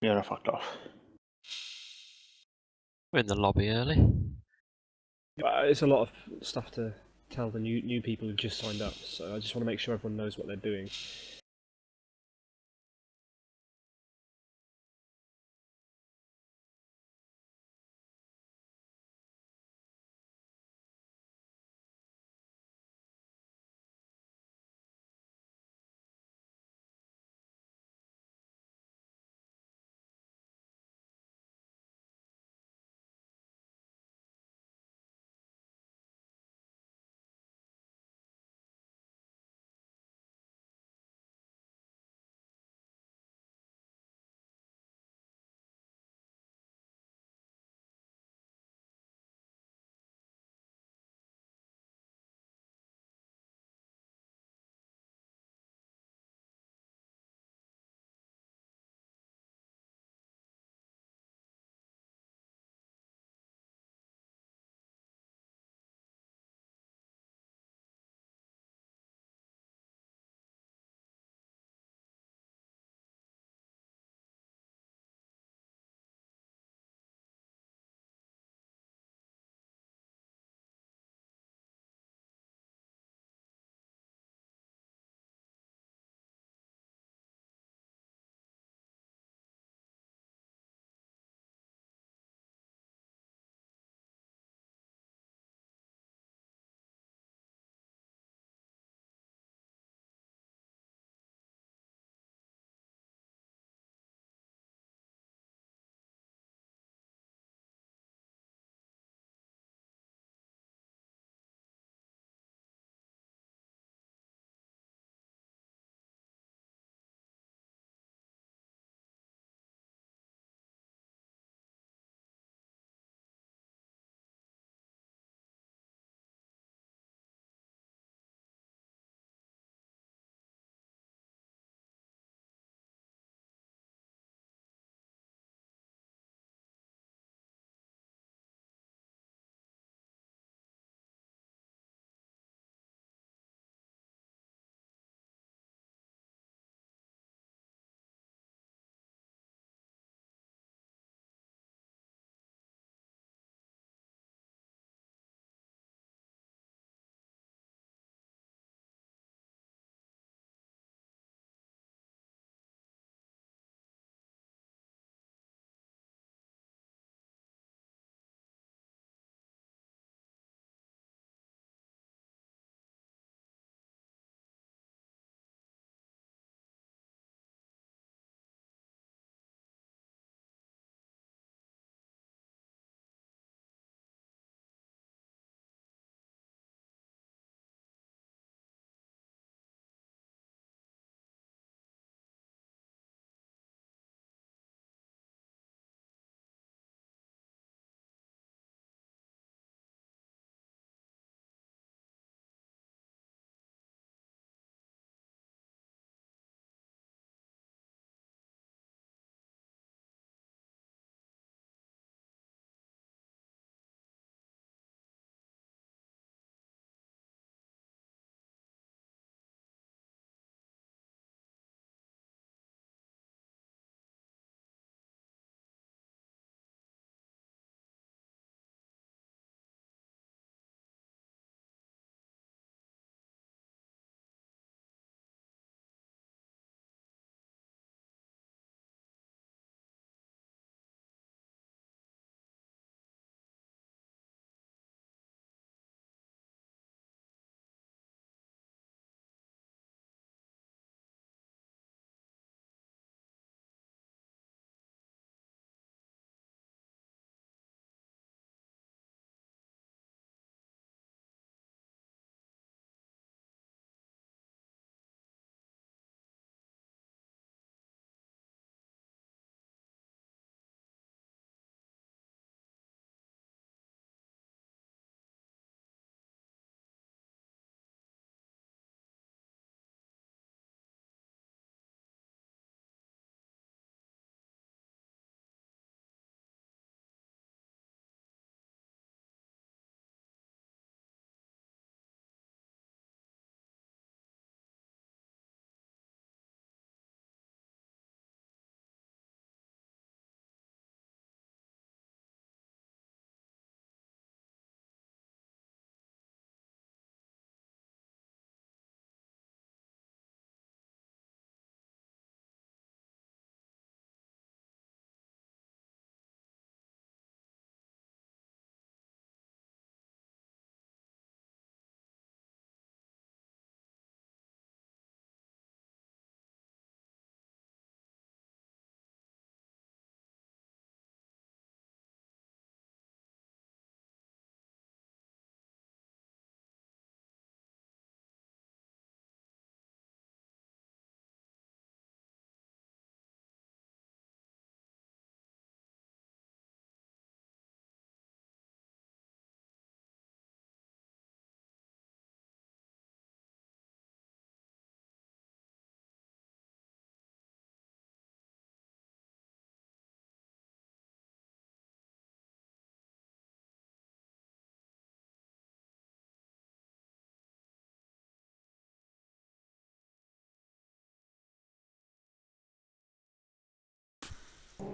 Yeah, I fucked off. We're in the lobby early. It's a lot of stuff to tell the new people who've just signed up, so I just want to make sure everyone knows what they're doing.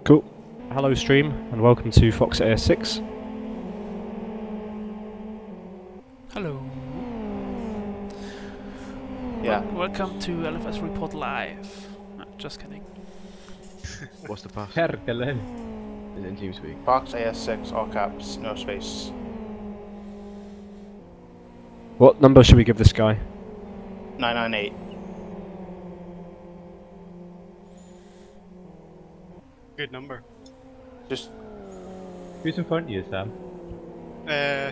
Cool. Hello stream, and welcome to Fox AS6. Hello. Yeah. Welcome to LFS Report Live. No, just kidding. What's the pass? Herkelen. Is it in TeamSpeak? Fox AS6, all caps, no space. What number should we give this guy? 998. Good number. Just Who's in front of you, Sam?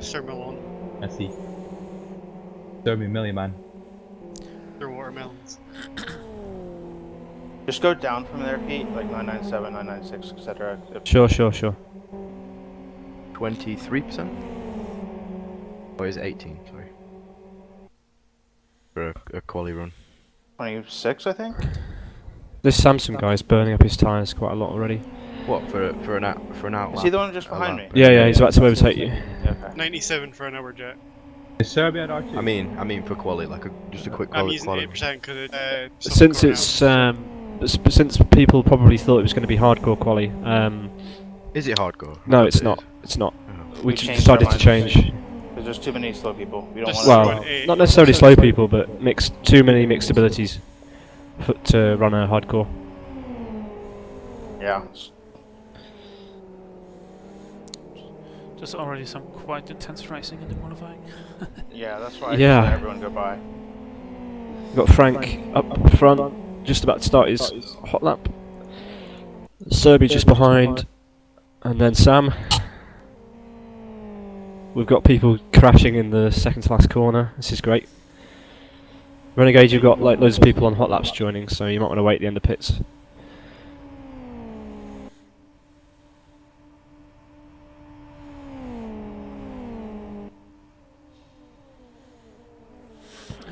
Sir Malone. I see. Throw me Millie Man. They're watermelons. just go down from there, Pete, like 997, 996, etc. Sure. 23%? Or is it 18? Sorry. For a quali run. 26, I think. This Samsung guy is burning up his tyres quite a lot already. What for an out Is he the one just behind me? Yeah, he's about to overtake you. Okay. 97 for an hour jet. Is Serbia an R2? I mean for quali, like just a quick I'm quali. using 8% because Since people probably thought it was going to be hardcore quali. Is it hardcore? No, it's not. It's not. Oh. We changed decided our to change. Because there's too many slow people. We don't Just want to. Well, not necessarily slow people, but too many mixed abilities to run a hardcore. Yeah. There's already some quite intense racing in the qualifying. Yeah, that's why I Yeah. just let everyone go by. We've got Frank up front, just about to start his hot lap. Serby just behind, and then Sam. We've got people crashing in the second to last corner. This is great. Renegade, you've got like loads of people on hot laps joining, so you might want to wait at the end of pits.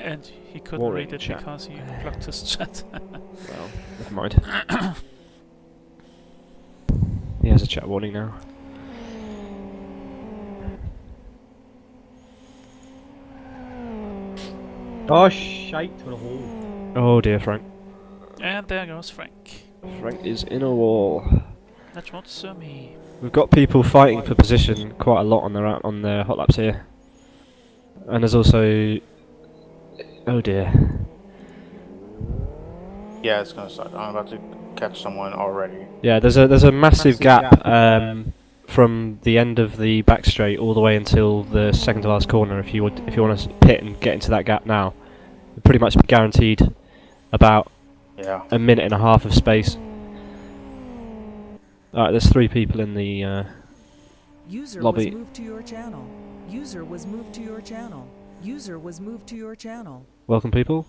And he couldn't Warring read it chat. because he blocked his chat. Well, never mind. He has a chat warning now. Oh, shite to the hole. Oh dear, Frank. And there goes Frank. Frank is in a wall. That's what's me. We've got people fighting for position quite a lot on their hot laps here, and there's also. Oh dear. Yeah, it's gonna suck. I'm about to catch someone already. Yeah, there's a massive gap from the end of the back straight all the way until the second to last corner. If you want to pit and get into that gap now, you're pretty much guaranteed about Yeah. a minute and a half of space. Alright, there's 3 people in the User lobby. was moved to your channel. User was moved to your channel. User was moved to your channel. Welcome, people.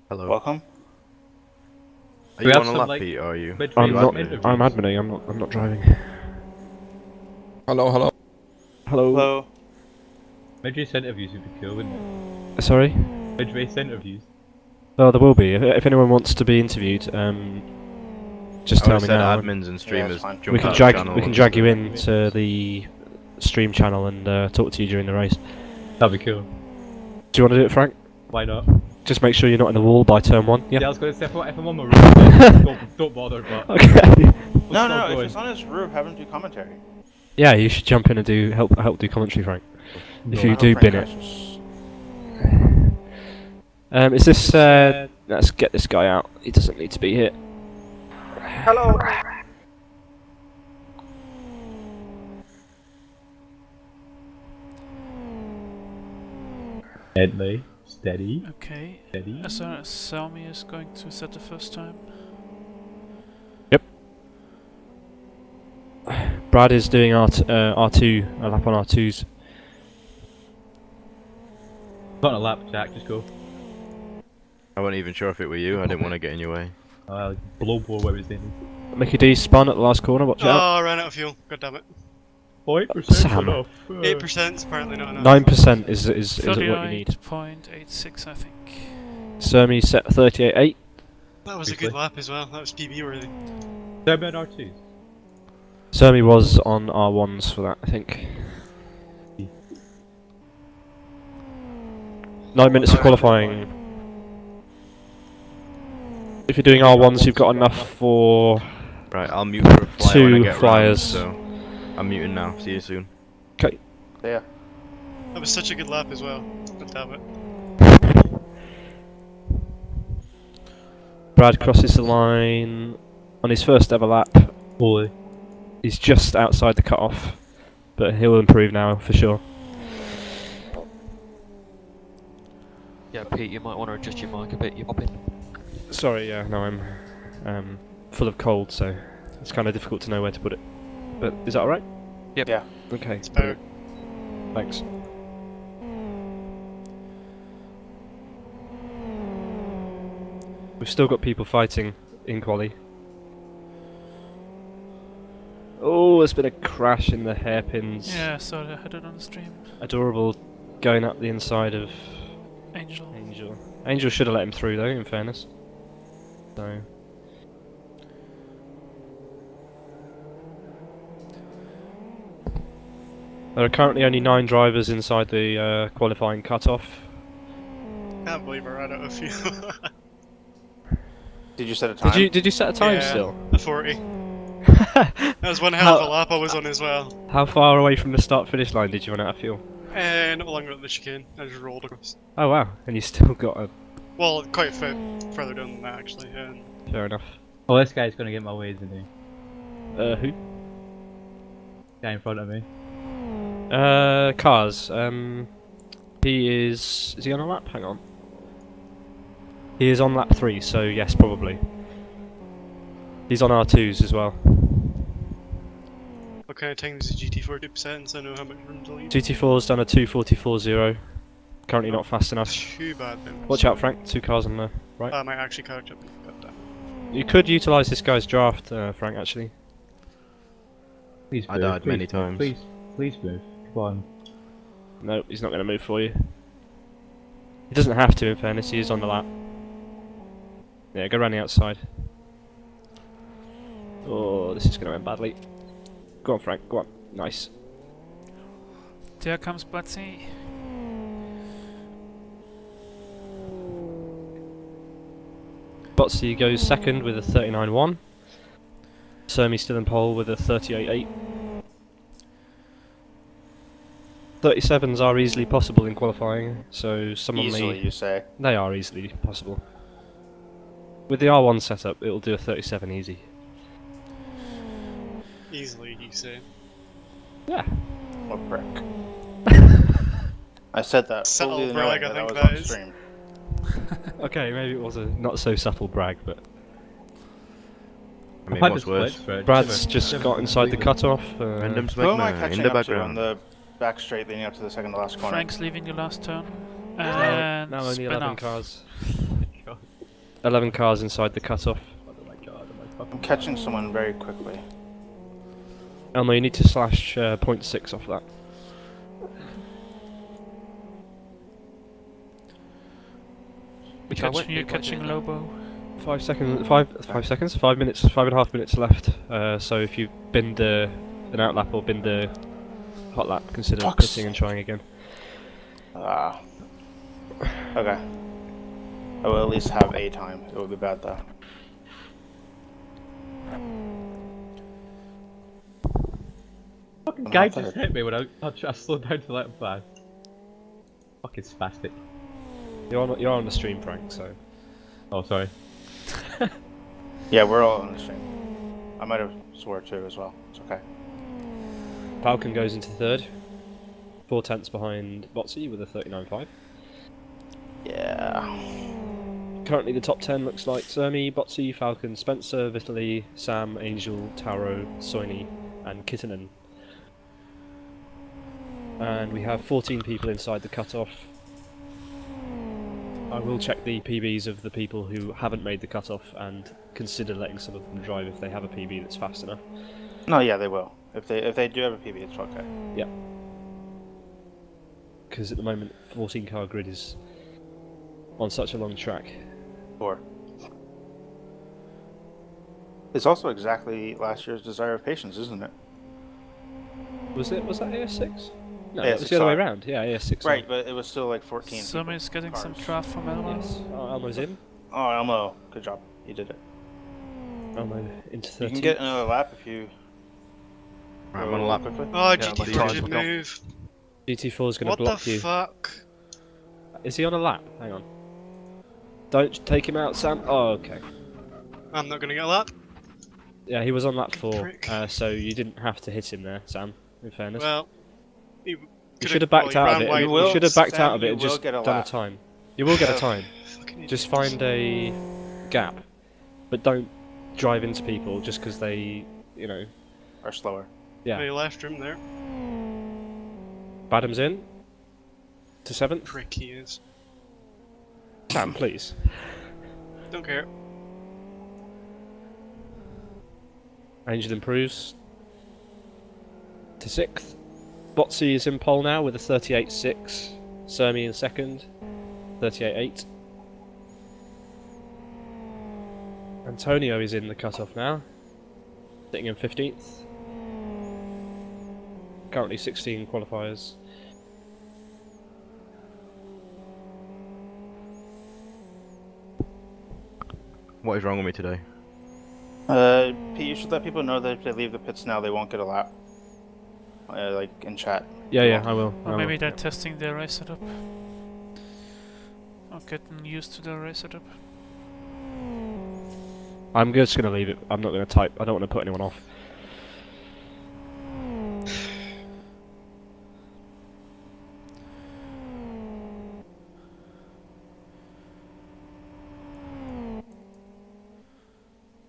Hello. Welcome. Are We you have on a some, lap, like, Pete, or are you? midfield I'm not. interviews. I'm adminning. I'm not driving. Hello. Hello. Mid-race interviews would be cool, wouldn't it? Sorry. Mid-race interviews. Oh, there will be. If anyone wants to be interviewed, just I tell would've me said now. admins and streamers. fine. jump We can out of drag the channel we can and- drag you in to the stream channel and talk to you during the race. That'd be cool. Do you want to do it, Frank? Why not? Just make sure you're not in the wall by turn 1. Yeah, I Yeah. was gonna say, if I'm on my roof, then don't bother, but... Okay. No, Let's no, start no. If going. it's on his roof, have him do commentary. Yeah, you should jump in and help do commentary, Frank. If you I hope do Frank bin it. crashes. Is this? Let's get this guy out. He doesn't need to be here. Hello. Steady. Steady. Okay. Steady. Xiaomi is going to set the first time. Brad is doing R2, a lap on R2s. Not a lap, Jack, just go. I wasn't even sure if it were you. I didn't want to get in your way. Blow where he's in. Mickey D spun at the last corner. Watch out. Oh, I ran out of fuel. God damn it. 8% Sam. enough. 8% is apparently not enough. 9% is what you need. 38.86, I think. Sermi set 38.8. That was a good lap as well. That was PB worthy. Serbia and R2s. Sermi was on R1s for that, I think. 9 minutes of qualifying. If you're doing R1s, you've got enough for Right, I'll mute for a fly when I two get round, flyers. so I'm muting now. See you soon. Okay. Yeah. That was such a good lap as well. God damn it. Brad crosses the line on his first ever lap. Holy. He's just outside the cut-off, but he'll improve now for sure. Yeah, Pete, you might want to adjust your mic a bit. You're popping. Sorry, yeah, no, I'm full of cold, so it's kind of difficult to know where to put it. But is that alright? Yep. Yeah. Okay. It's better. Thanks. We've still got people fighting in quali. Oh, there's been a crash in the hairpins. Yeah, sorry, I had it on the stream. Adorable going up the inside of Angel. Angel should have let him through though, in fairness. So. There are currently only 9 drivers inside the qualifying cut-off. Can't believe I ran out of fuel. Did you set a time? Did you set a time Yeah, still? a 40. That was one hell of a lap I was on as well. How far away from the start-finish line did you run out of fuel? Not longer than the chicane. I just rolled across. Oh wow, and you still got a... Well, quite a bit further down than that actually. Fair enough. Oh, this guy's gonna get my way, isn't he? Who? Guy in front of me. Cars. He is... Is he on a lap? Hang on. He is on lap 3, so yes, probably. He's on R2s as well. What kind of time is the GT40%, so I know how much room to leave? GT4's done a 2:44.0. Currently not fast enough. Too bad then. Watch out, Frank. 2 cars on the right. I might actually catch up. God damn. You could utilise this guy's draft, Frank, actually. Please I move, died please, many times. Please move. Come on. No, he's not going to move for you. He doesn't have to, in fairness. He is on the lap. Yeah, go around the outside. Oh, this is going to end badly. Go on, Frank. Go on. Nice. There comes Butsy. Botsy goes second with a 39.1. Sermi still in pole with a 38.8. 37s are easily possible in qualifying, so someone Easily, you say. They are easily possible. With the R1 setup, it'll do a 37 easy. Easily, you say. Yeah. What prick. I said that Subtle fully brag, knowing I that think was that on is. stream. Okay, maybe it was a not so subtle brag, but I mean, had what's the worse? splits, Fred. Brad's just got inside the cutoff. Random Who am I Smegma catching in the up to on background. the back straight leading up to the second to last corner? Frank's leaving the last turn. Now And only spin 11 off. cars. 11 cars inside the cutoff. Oh my god, oh my I'm catching someone very quickly. Elmo, you need to slash 0.6 off that. You're catching Lobo. 5 seconds. 5 seconds. 5 minutes. 5.5 minutes left. So if you binned an out lap or binned a hot lap, consider Fuck's pitting and trying again. Ah. Okay. I will at least have a time. It would be bad though. fucking guy just hit me when I slowed down to let him pass. Fucking spastic. You're on the stream, Frank. So Oh, sorry. Yeah, we're all on the stream. I might have swore too as well. It's okay. Falcon goes into third. 4 tenths behind Botsy with a 39.5. Yeah. Currently the top 10 looks like Sermi, Botsy, Falcon, Spencer, Vitaly, Sam, Angel, Taro, Soini and Kittenen. And we have 14 people inside the cutoff. I will check the PBs of the people who haven't made the cutoff and consider letting some of them drive if they have a PB that's fast enough. No, yeah, they will. If they do have a PB, it's okay. Yeah. Because at the moment, 14 car grid is on such a long track. 4. It's also exactly last year's Desire of Patience, isn't it? Was that AS6? No, AS6 it was the other way R. around. Yeah, AS6. R. Right, but it was still like 14. Somebody's getting some cars. draft from Elmo. Yes. Oh, Elmo's in. Oh, Elmo, good job. You did it. Elmo into 30. You can get another lap if you Right, I'm on a lap. Quickly. Oh, Yeah, GT4 buddy. did move. GT4 is going to What the block you. fuck? Is he on a lap? Hang on. Don't take him out, Sam. Oh, okay. I'm not gonna get a lap. Yeah, he was on lap 4, Prick. so you didn't have to hit him there, Sam, in fairness. Well, you should have backed out of it. You will, You should have backed Sam, out of it you and will just get a done a lap. time. You will get a time. Just find a gap. But don't drive into people just because they, you know... Are slower. Yeah. They left him there. Badham's in. To 7th. Prick he is. Sam, please. Don't care. Angel improves. To 6th. Botsy is in pole now with a 38.6. Sermi in 2nd. 38.8. Antonio is in the cutoff now. Sitting in 15th. Currently 16 qualifiers. What is wrong with me today? Pete, you should let people know that if they leave the pits now, they won't get a lap. Like in chat. Yeah, I will. Or I maybe will. they're testing their race setup. Or getting used to their race setup. I'm just going to leave it. I'm not going to type. I don't want to put anyone off.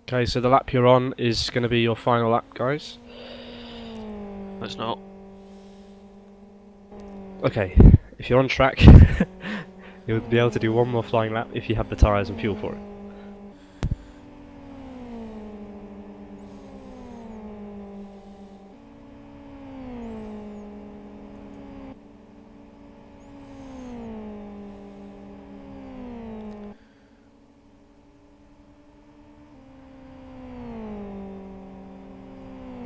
Okay, so the lap you're on is going to be your final lap, guys. No, it's not. Okay, if you're on track, you'll be able to do one more flying lap if you have the tyres and fuel for it.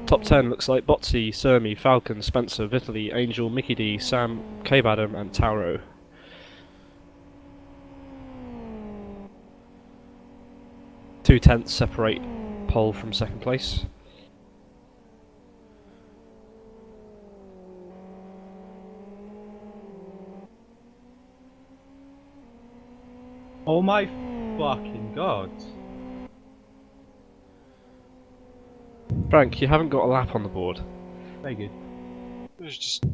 Top 10 looks like Botsy, Sermi, Falcon, Spencer, Vitaly, Angel, Mickey D, Sam, K-Badam and Tauro. Two tenths separate pole from second place. Oh my fucking god. Frank, you haven't got a lap on the board. Very good. There's just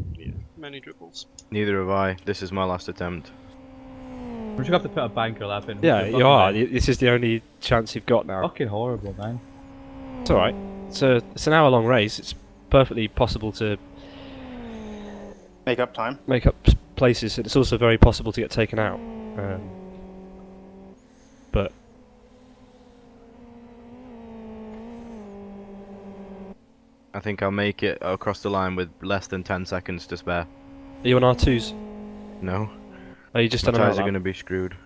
many dribbles. Neither have I. This is my last attempt. We're just gonna have to put a banker lap in. Yeah, Fucking you are. hell. This is the only chance you've got now. Fucking horrible, man. It's alright. It's an hour long race. It's perfectly possible to Make up time. make up places, and it's also very possible to get taken out. But I think I'll make it across the line with less than 10 seconds to spare. are you on R2s? No. Are you just My on an tyres are outlap? going to be screwed.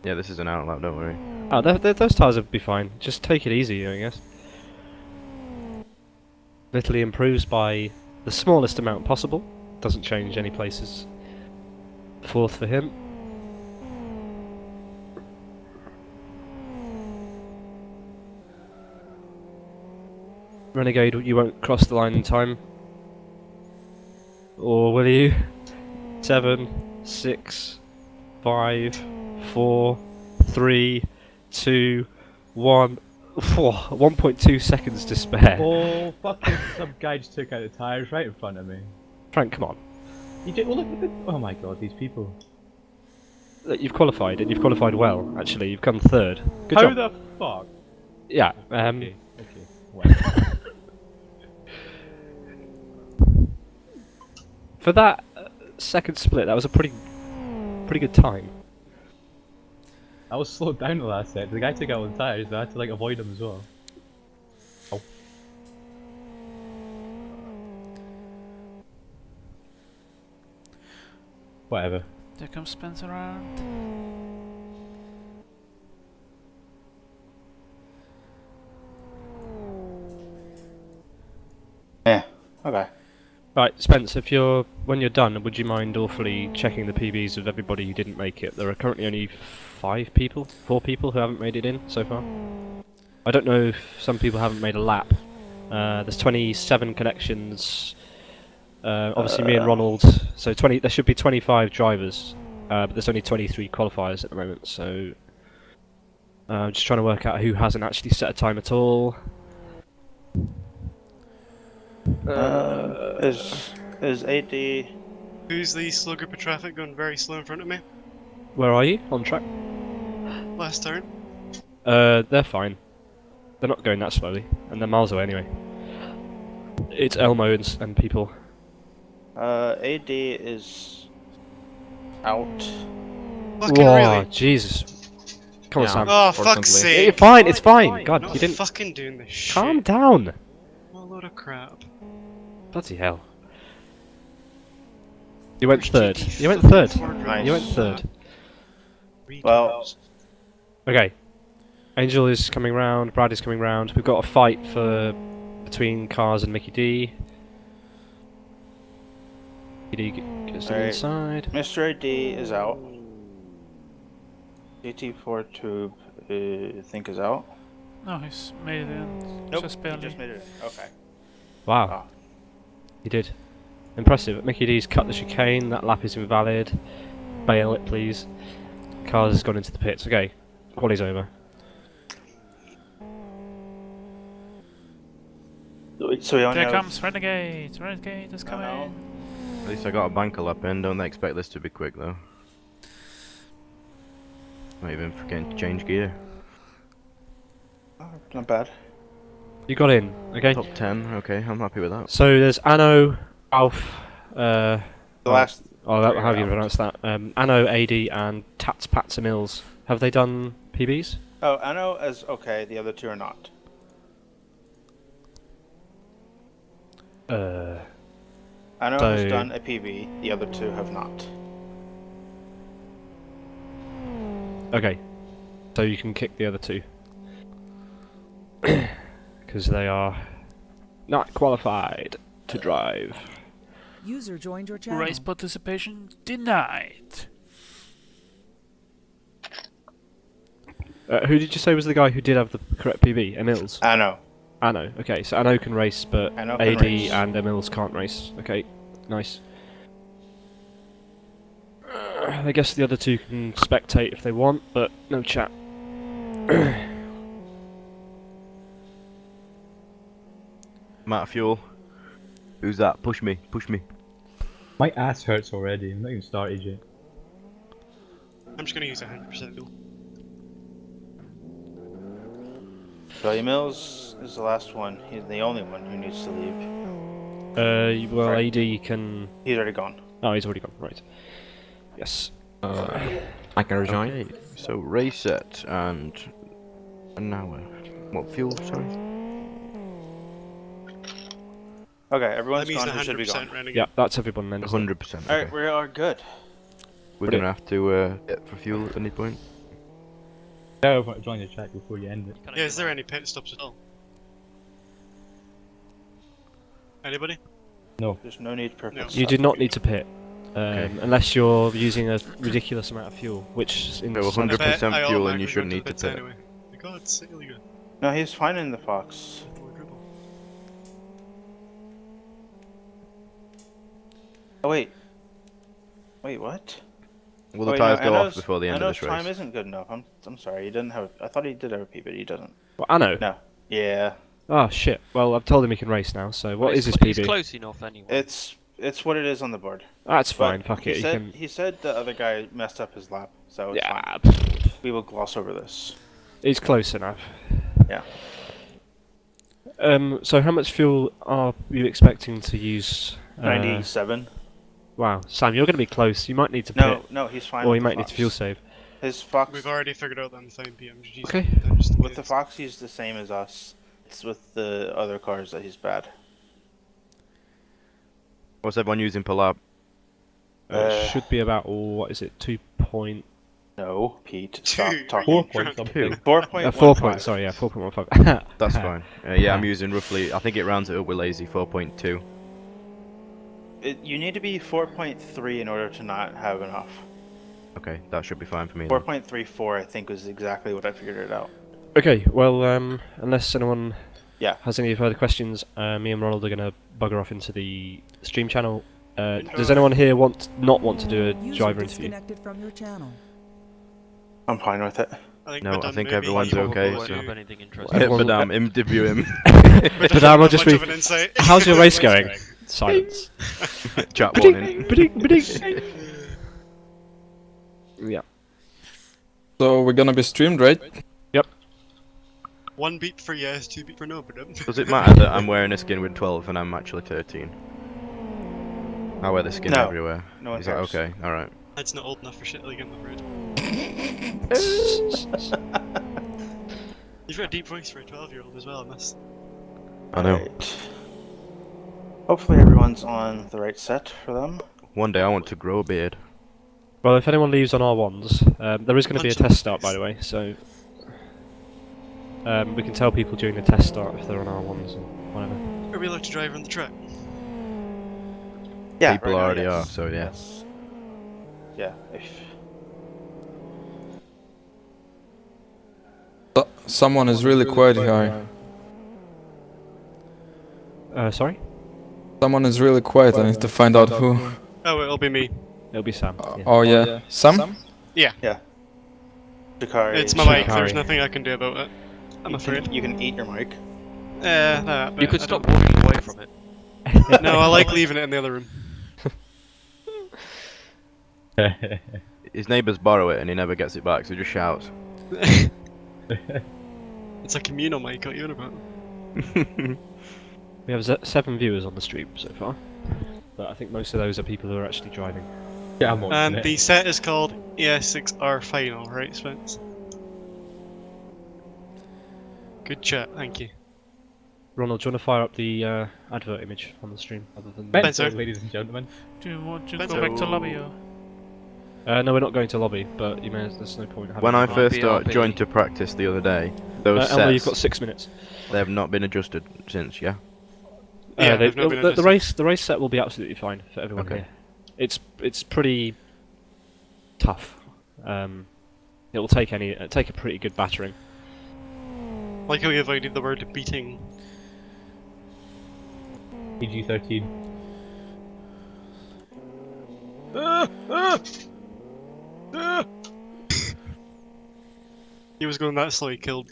Yeah, this is an outlap, don't worry. Oh, those tyres will be fine. Just take it easy, I guess. Vitaly improves by the smallest amount possible. Doesn't change any places. 4th for him. Renegade, you won't cross the line in time. Or will you? 7, 6, 5, 4, 3, 2, 1. 1.2 seconds to spare. Oh, fucking some guy just took out the tyres right in front of me. Frank, come on. You did, oh, look at the, oh my god, these people. Look, you've qualified, and you've qualified well, actually. You've come 3rd. Good How job. the fuck? Yeah, Okay, well. for that second split, that was a pretty good time. I was slowed down the last set. The guy took out all the tyres, but I had to like avoid him as well. Oh. Whatever. There comes Spencer around. Yeah. Okay. Right, Spence, when you're done, would you mind awfully checking the PBs of everybody who didn't make it? There are currently only 4 people who haven't made it in so far. I don't know if some people haven't made a lap, There's 27 connections. Obviously, me and Ronald. So 20. There should be 25 drivers, but there's only 23 qualifiers at the moment. So I'm just trying to work out who hasn't actually set a time at all. Is AD? Who's the slow group of traffic going very slow in front of me? Where are you? On track? Last turn. They're fine. They're not going that slowly, and they're miles away anyway. It's Elmo and people. AD is out. Fucking Whoa, really? Jesus. Come on, Yeah. Sam. Oh, fuck's sake. You're fine, it's fine. God, Not you didn't. fucking doing this shit. Calm down. What a load of crap. Bloody hell. You went third. You went third. Nice. You went third. Well, Okay. Angel is coming round. Brad is coming round. We've got a fight between Cars and Mickey D. Mickey D gets to the Alright. inside. Mr. AD is out. GT4 Tube, I think, is out. No, he's made it in. Nope, Just he barely. just made it. Okay. Wow. Oh. He did. Impressive. Mickey D's cut the chicane. That lap is invalid. Bail it, please. Cars has gone into the pits. Okay. Quali's over. So we only There have... comes Renegade! Renegade is coming! no. At least I got a banker lap in. Don't expect this to be quick though. Not even forgetting to change gear. Oh, not bad. You got in. Okay. Top 10. Okay, I'm happy with that. So there's Anno, Alf, The last... how do you pronounce that? Anno, AD, and Tats, Pats, and Mills. Have they done PBs? Oh, Anno is okay, the other two are not. Anno has So- done a PB, the other two have not. Okay. So you can kick the other two. Because they are not qualified to drive. User joined your channel. Race participation denied. Who did you say was the guy who did have the correct PB? Emils? Anno. Anno. Okay, so Anno can race, but Anno can AD race. and Emils can't race. Okay, nice. I guess the other two can spectate if they want, but no chat. I'm out of fuel. Who's that? Push me. Push me. My ass hurts already. I'm not even started yet. I'm just gonna use 100% fuel. Billy Mills is the last one. He's the only one who needs to leave. Well, Right. AD can... He's already gone. Oh, he's already gone, right. Yes. I can rejoin. Okay, so race set and now what fuel? Sorry. Okay, everyone's I'm using gone who should be gone. 100% renegade. Yeah, that's everyone then. isn't it? 100%. Alright, Okay. we are good. We're gonna have to get for fuel at any point. Yeah, I want to join the chat before you end it. Yeah, is there any pit stops at all? Anybody? There's no need for No. You do not need to pit. Okay. Unless you're using a ridiculous amount of fuel, which in So some- 100% I fuel and automatically you shouldn't go need to pits pit. anyway. My god, it's silly good. No, he's fine in the Fox. Oh wait. Wait, what? Will the Wait, tyres no, go off Anno's- before the end of Anno's this time race? isn't good enough. I'm sorry. He didn't have. I thought he did have a P, but he doesn't. Well, Anno. No. Yeah. Oh shit. Well, I've told him he can race now. So what is his He's PB? close enough anyway. It's what it is on the board. That's But fine. Fuck he it. said, He can. he said the other guy messed up his lap, so it's fine. Yeah. We will gloss over this. He's close enough. Yeah. So how much fuel are you expecting to use? 97. Wow, Sam, you're going to be close. You might need to No, pit, no, he's fine. or with you the might need Fox. to fuel save. His Fox. We've already figured out that I'm fine PM. Okay. With the Fox, he's the same as us. It's with the other cars that he's bad. What's everyone using per lap? It should be about, what is it, 2 point... No, Pete. Stop Two. talking. 4 point something. 4.15. 4 points, sorry, yeah, 4.15. That's fine. Yeah, I'm using roughly. I think it rounds it up with lazy 4.2. You need to be 4.3 in order to not have enough. Okay, that should be fine for me. Then. 4.34, I think, was exactly what I figured it out. Okay, well, unless anyone Yeah. has any further questions, me and Ronald are going to bugger off into the stream channel. Does anyone here not want to do a User driver interview? disconnected from your channel. I'm fine with it. I think No, Madame I think maybe everyone's you okay, Won't so- have anything interesting. Hit Madame, interview him. But I'll just Much be. of an insight. How's your race going? Silence. Chat warning. Yeah. So we're gonna be streamed, right? One beat for yes, two beat for no, Madame. Does it matter that I'm wearing a skin with 12 and I'm actually 13? I wear the skin No. everywhere. No one Is that cares. okay? Alright. That's not old enough for shit like I'm afraid. You've got a deep voice for a 12-year-old as well, I must. I know. Right. Hopefully everyone's on the right set for them. One day I want to grow a beard. Well, if anyone leaves on R1s, there is going to be a test start, by the way, so we can tell people during the test start if they're on R1s and whatever. Are we allowed to drive on the track? Yeah, People right now, already yes. are, so yeah. Yes. Yeah, if... Someone is really quiet here. Sorry? Someone is really quiet. I need to find out who. Oh, it'll be me. It'll be Sam. Yeah. Oh yeah, Sam? Yeah. Shikari, It's my mic, Shikari. there's nothing I can do about it. I'm afraid. You can eat your mic. Nah, but You could I stop don't- walking away from it. No, I like leaving it in the other room. His neighbours borrow it and he never gets it back, so he just shouts. It's a communal mic, what are you on about? We have 7 viewers on the stream so far, but I think most of those are people who are actually driving. Yeah, I'm on And it. the set is called AS6R Final, right, Spence? Good chat, thank you. Ronald, do you want to fire up the advert image on the stream? Other than Spencer, Spencer. ladies and gentlemen. Do you want to Spencer. go back to lobby or? no, we're not going to lobby, but you may. There's no point. Having When I it. first RB. joined to practice the other day, those Elmer, you've sets, got 6 minutes. they have not been adjusted since, yeah? Yeah, they, they've not been the race set will be absolutely fine for everyone Okay. here. It's pretty tough. It will take a pretty good battering. Like how we avoided the word beating. PG-13. He was going that slow, he killed.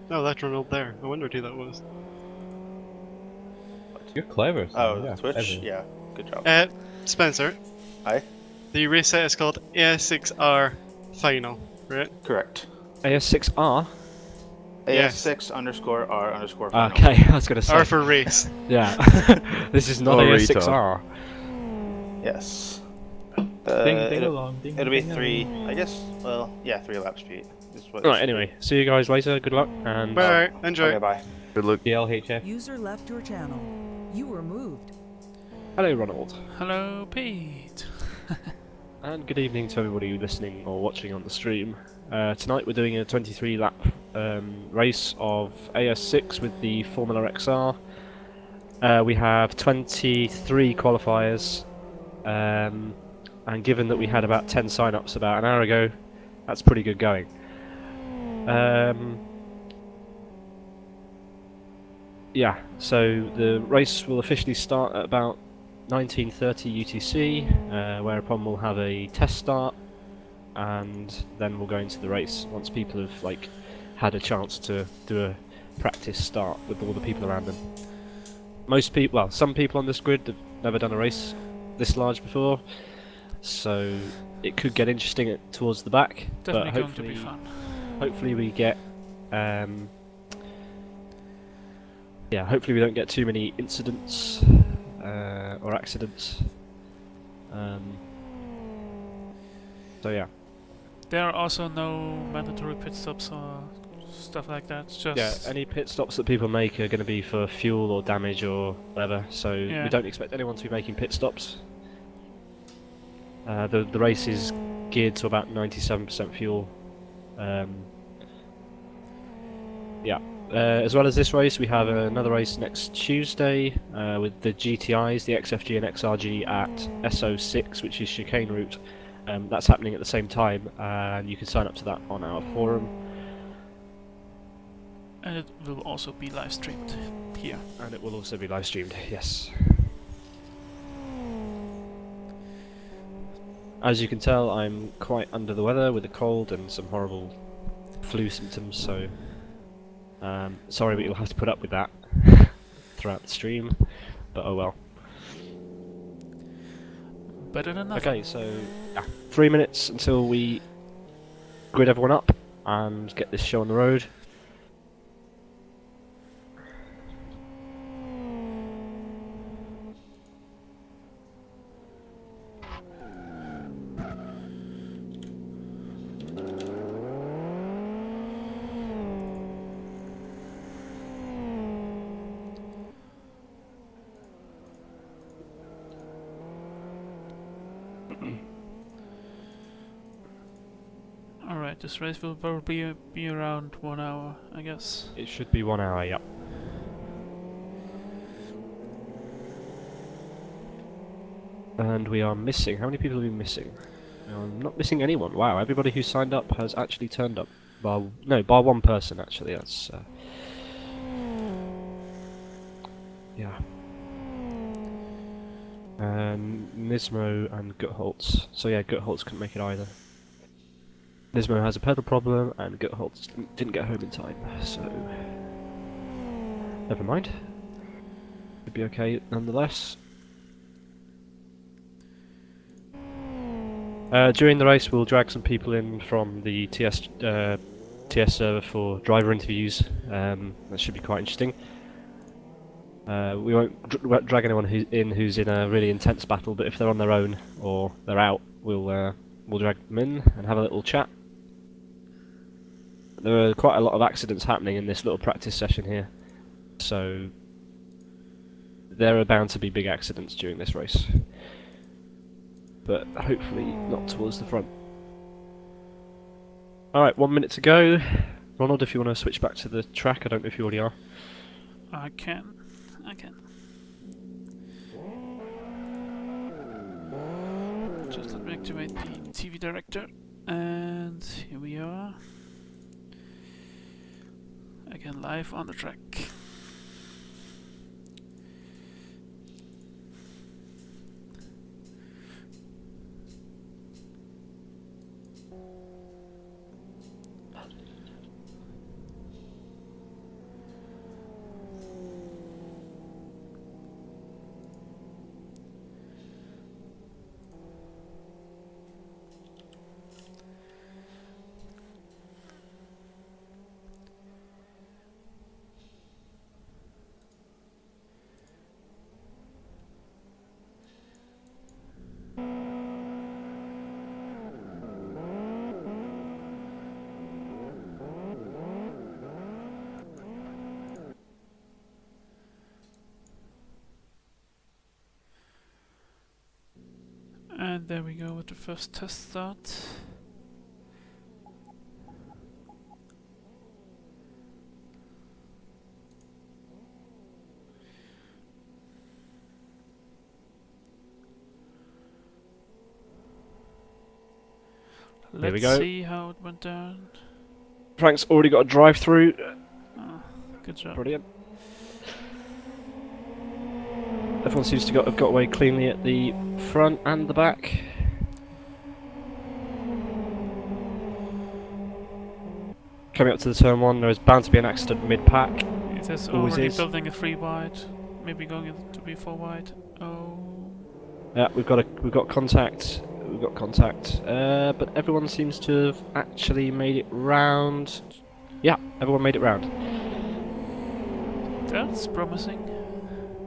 Oh, that's Ronald there. I wondered who that was. You're clever. Sam. Oh, Yeah, Twitch? clever. Yeah, good job. Spencer. Hi? The race set is called AS6R Final, right? Correct. AS6R. Yes. AS6 underscore R underscore final. Okay, I was gonna say. R for race. Yeah. This is not Oh, AS6R. Yes. Ding ding It'll, along, ding it'll be ding 3, along. I guess, well, yeah, 3 lap speed. Is what Right. Anyway, see you guys later. Good luck and. Bye, enjoy. Okay, bye. Good luck. DLHF. User left your channel. You were moved. Hello, Ronald. Hello, Pete. And good evening to everybody listening or watching on the stream. Tonight we're doing a 23 lap race of AS6 with the Formula XR. We have 23 qualifiers, and given that we had about 10 sign-ups about an hour ago, that's pretty good going. Yeah, so the race will officially start at about 19:30 UTC, whereupon we'll have a test start, and then we'll go into the race once people have had a chance to do a practice start with all the people around them. Most people, well, some people on this grid have never done a race this large before, so it could get interesting towards the back. Definitely but going to be fun. hopefully we get hopefully we don't get too many incidents or accidents. So yeah. There are also no mandatory pit stops or stuff like that. It's just Yeah, any pit stops that people make are going to be for fuel or damage or whatever, so Yeah. we don't expect anyone to be making pit stops. The race is geared to about 97% fuel. Yeah, as well as this race, we have another race next Tuesday with the GTIs, the XFG and XRG at SO6, which is chicane route. That's happening at the same time, and you can sign up to that on our forum. And it will also be live streamed here. And it will also be live streamed, yes. As you can tell, I'm quite under the weather with a cold and some horrible flu symptoms, so sorry, but you'll have to put up with that throughout the stream, but oh well. Better than nothing. Okay, so 3 minutes until we grid everyone up and get this show on the road. Alright, this race will probably be around 1 hour, I guess. It should be 1 hour, yep. And we are missing. How many people are we missing? I'm not missing anyone. Wow, everybody who signed up has actually turned up. Bar one person actually. That's yeah. Nismo and Gutholtz. So yeah, Gutholtz couldn't make it either. Nismo has a pedal problem, and Gutholtz didn't get home in time. So never mind. It'd be okay nonetheless. During the race, we'll drag some people in from the TS server for driver interviews. That should be quite interesting. We won't drag anyone who's in a really intense battle, but if they're on their own or they're out, we'll drag them in and have a little chat. There are quite a lot of accidents happening in this little practice session here, so there are bound to be big accidents during this race. But hopefully not towards the front. Alright, 1 minute to go. Ronald, if you want to switch back to the track, I don't know if you already are. I can. Just let me activate the TV director. And here we are. Again, live on the track. And there we go with the first test start. There we go. Let's see how it went down. Frank's already got a drive-through. Oh, good job. Brilliant. Everyone seems to have got away cleanly at the front and the back. Coming up to the turn one, there is bound to be an accident mid-pack. It is Always already is. building a 3 wide, maybe going to be 4 wide. Oh. Yeah, we've got contact. We've got contact. But everyone seems to have actually made it round. Yeah, everyone made it round. That's promising.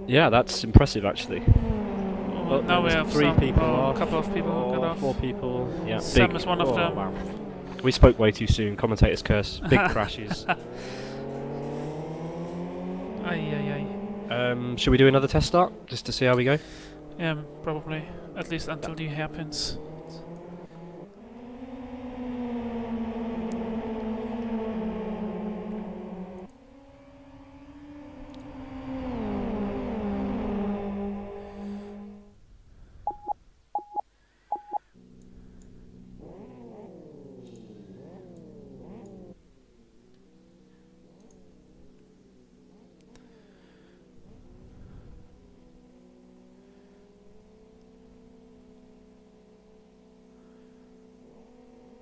Yeah, that's impressive actually. Well, now we have 3 people a off. couple of people who got off. 4 people. Yeah, Sam big. is one of them. Wow. We spoke way too soon. Commentator's curse. Big crashes. Should we do another test start just to see how we go? Yeah, probably. At least until the hairpins.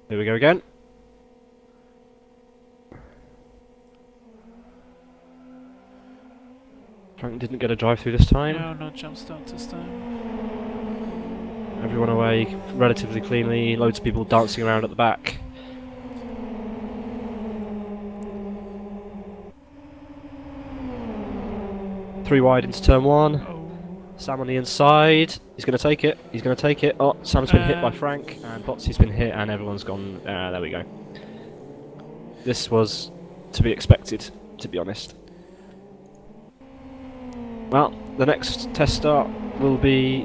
Here we go again. Frank didn't get a drive through this time. No, no jump start this time. Everyone away relatively cleanly. Loads of people dancing around at the back. Three wide into turn one. Oh. Sam on the inside. He's going to take it. He's going to take it. Oh, Sam's been hit by Frank, and Botsy's been hit, and everyone's gone. There we go. This was to be expected, to be honest. Well, the next test start will be...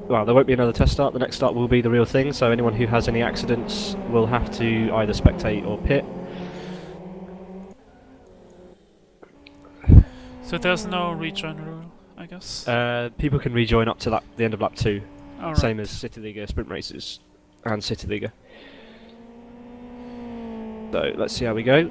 Well, there won't be another test start. The next start will be the real thing, so anyone who has any accidents will have to either spectate or pit. So there's no rejoin rule, I guess. People can rejoin up to the end of lap 2. All Same right. as City Liga sprint races and City Liga. So let's see how we go.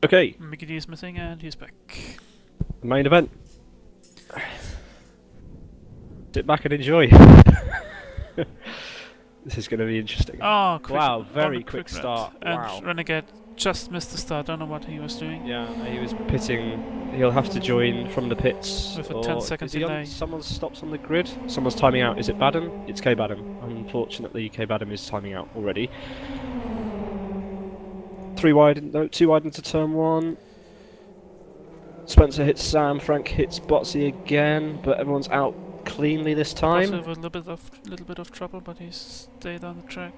Okay, Mickey D is missing and he's back. the main event. Sit back and enjoy. This is going to be interesting. Oh, quick, Wow, on very the quick red. start. And Wow. Renegade just missed the start. Don't know what he was doing. Yeah, he was pitting. He'll have to join from the pits. With a or 10-second is he on- delay. Someone stops on the grid. Someone's timing out. Is it Badham? It's K Badham. Unfortunately, K Badham is timing out already. Two wide into turn one. Spencer hits Sam. Frank hits Botsy again, but everyone's out cleanly this time. Also with a little bit of trouble, but he's stayed on the track.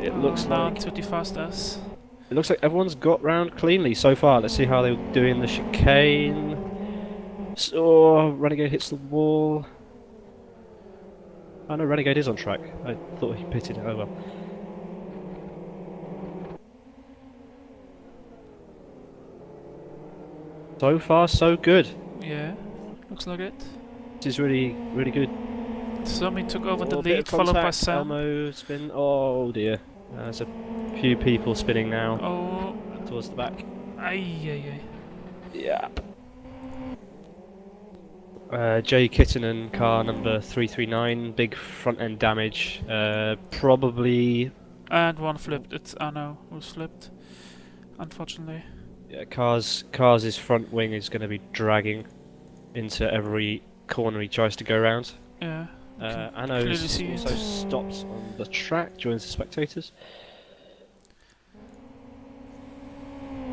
It looks down like to the fast S. It looks like everyone's got round cleanly so far. Let's see how they're doing the chicane. So, Renegade hits the wall. Oh no, Renegade is on track. I thought he pitted. Oh well. So far, so good. Yeah, looks like it. This is really, really good. Somi took over the Oh, bit lead, of followed by contact. Sam. Elmo spin. Oh dear. There's a few people spinning now Oh, towards the back. ay. Yeah. Jay Kittenan, car number 339, big front end damage. Probably. And one flipped. It's Anno who's flipped, unfortunately. Yeah, Cars' front wing is going to be dragging into every corner he tries to go around. Yeah. Anno's clearly see it. also stops on the track, joins the spectators.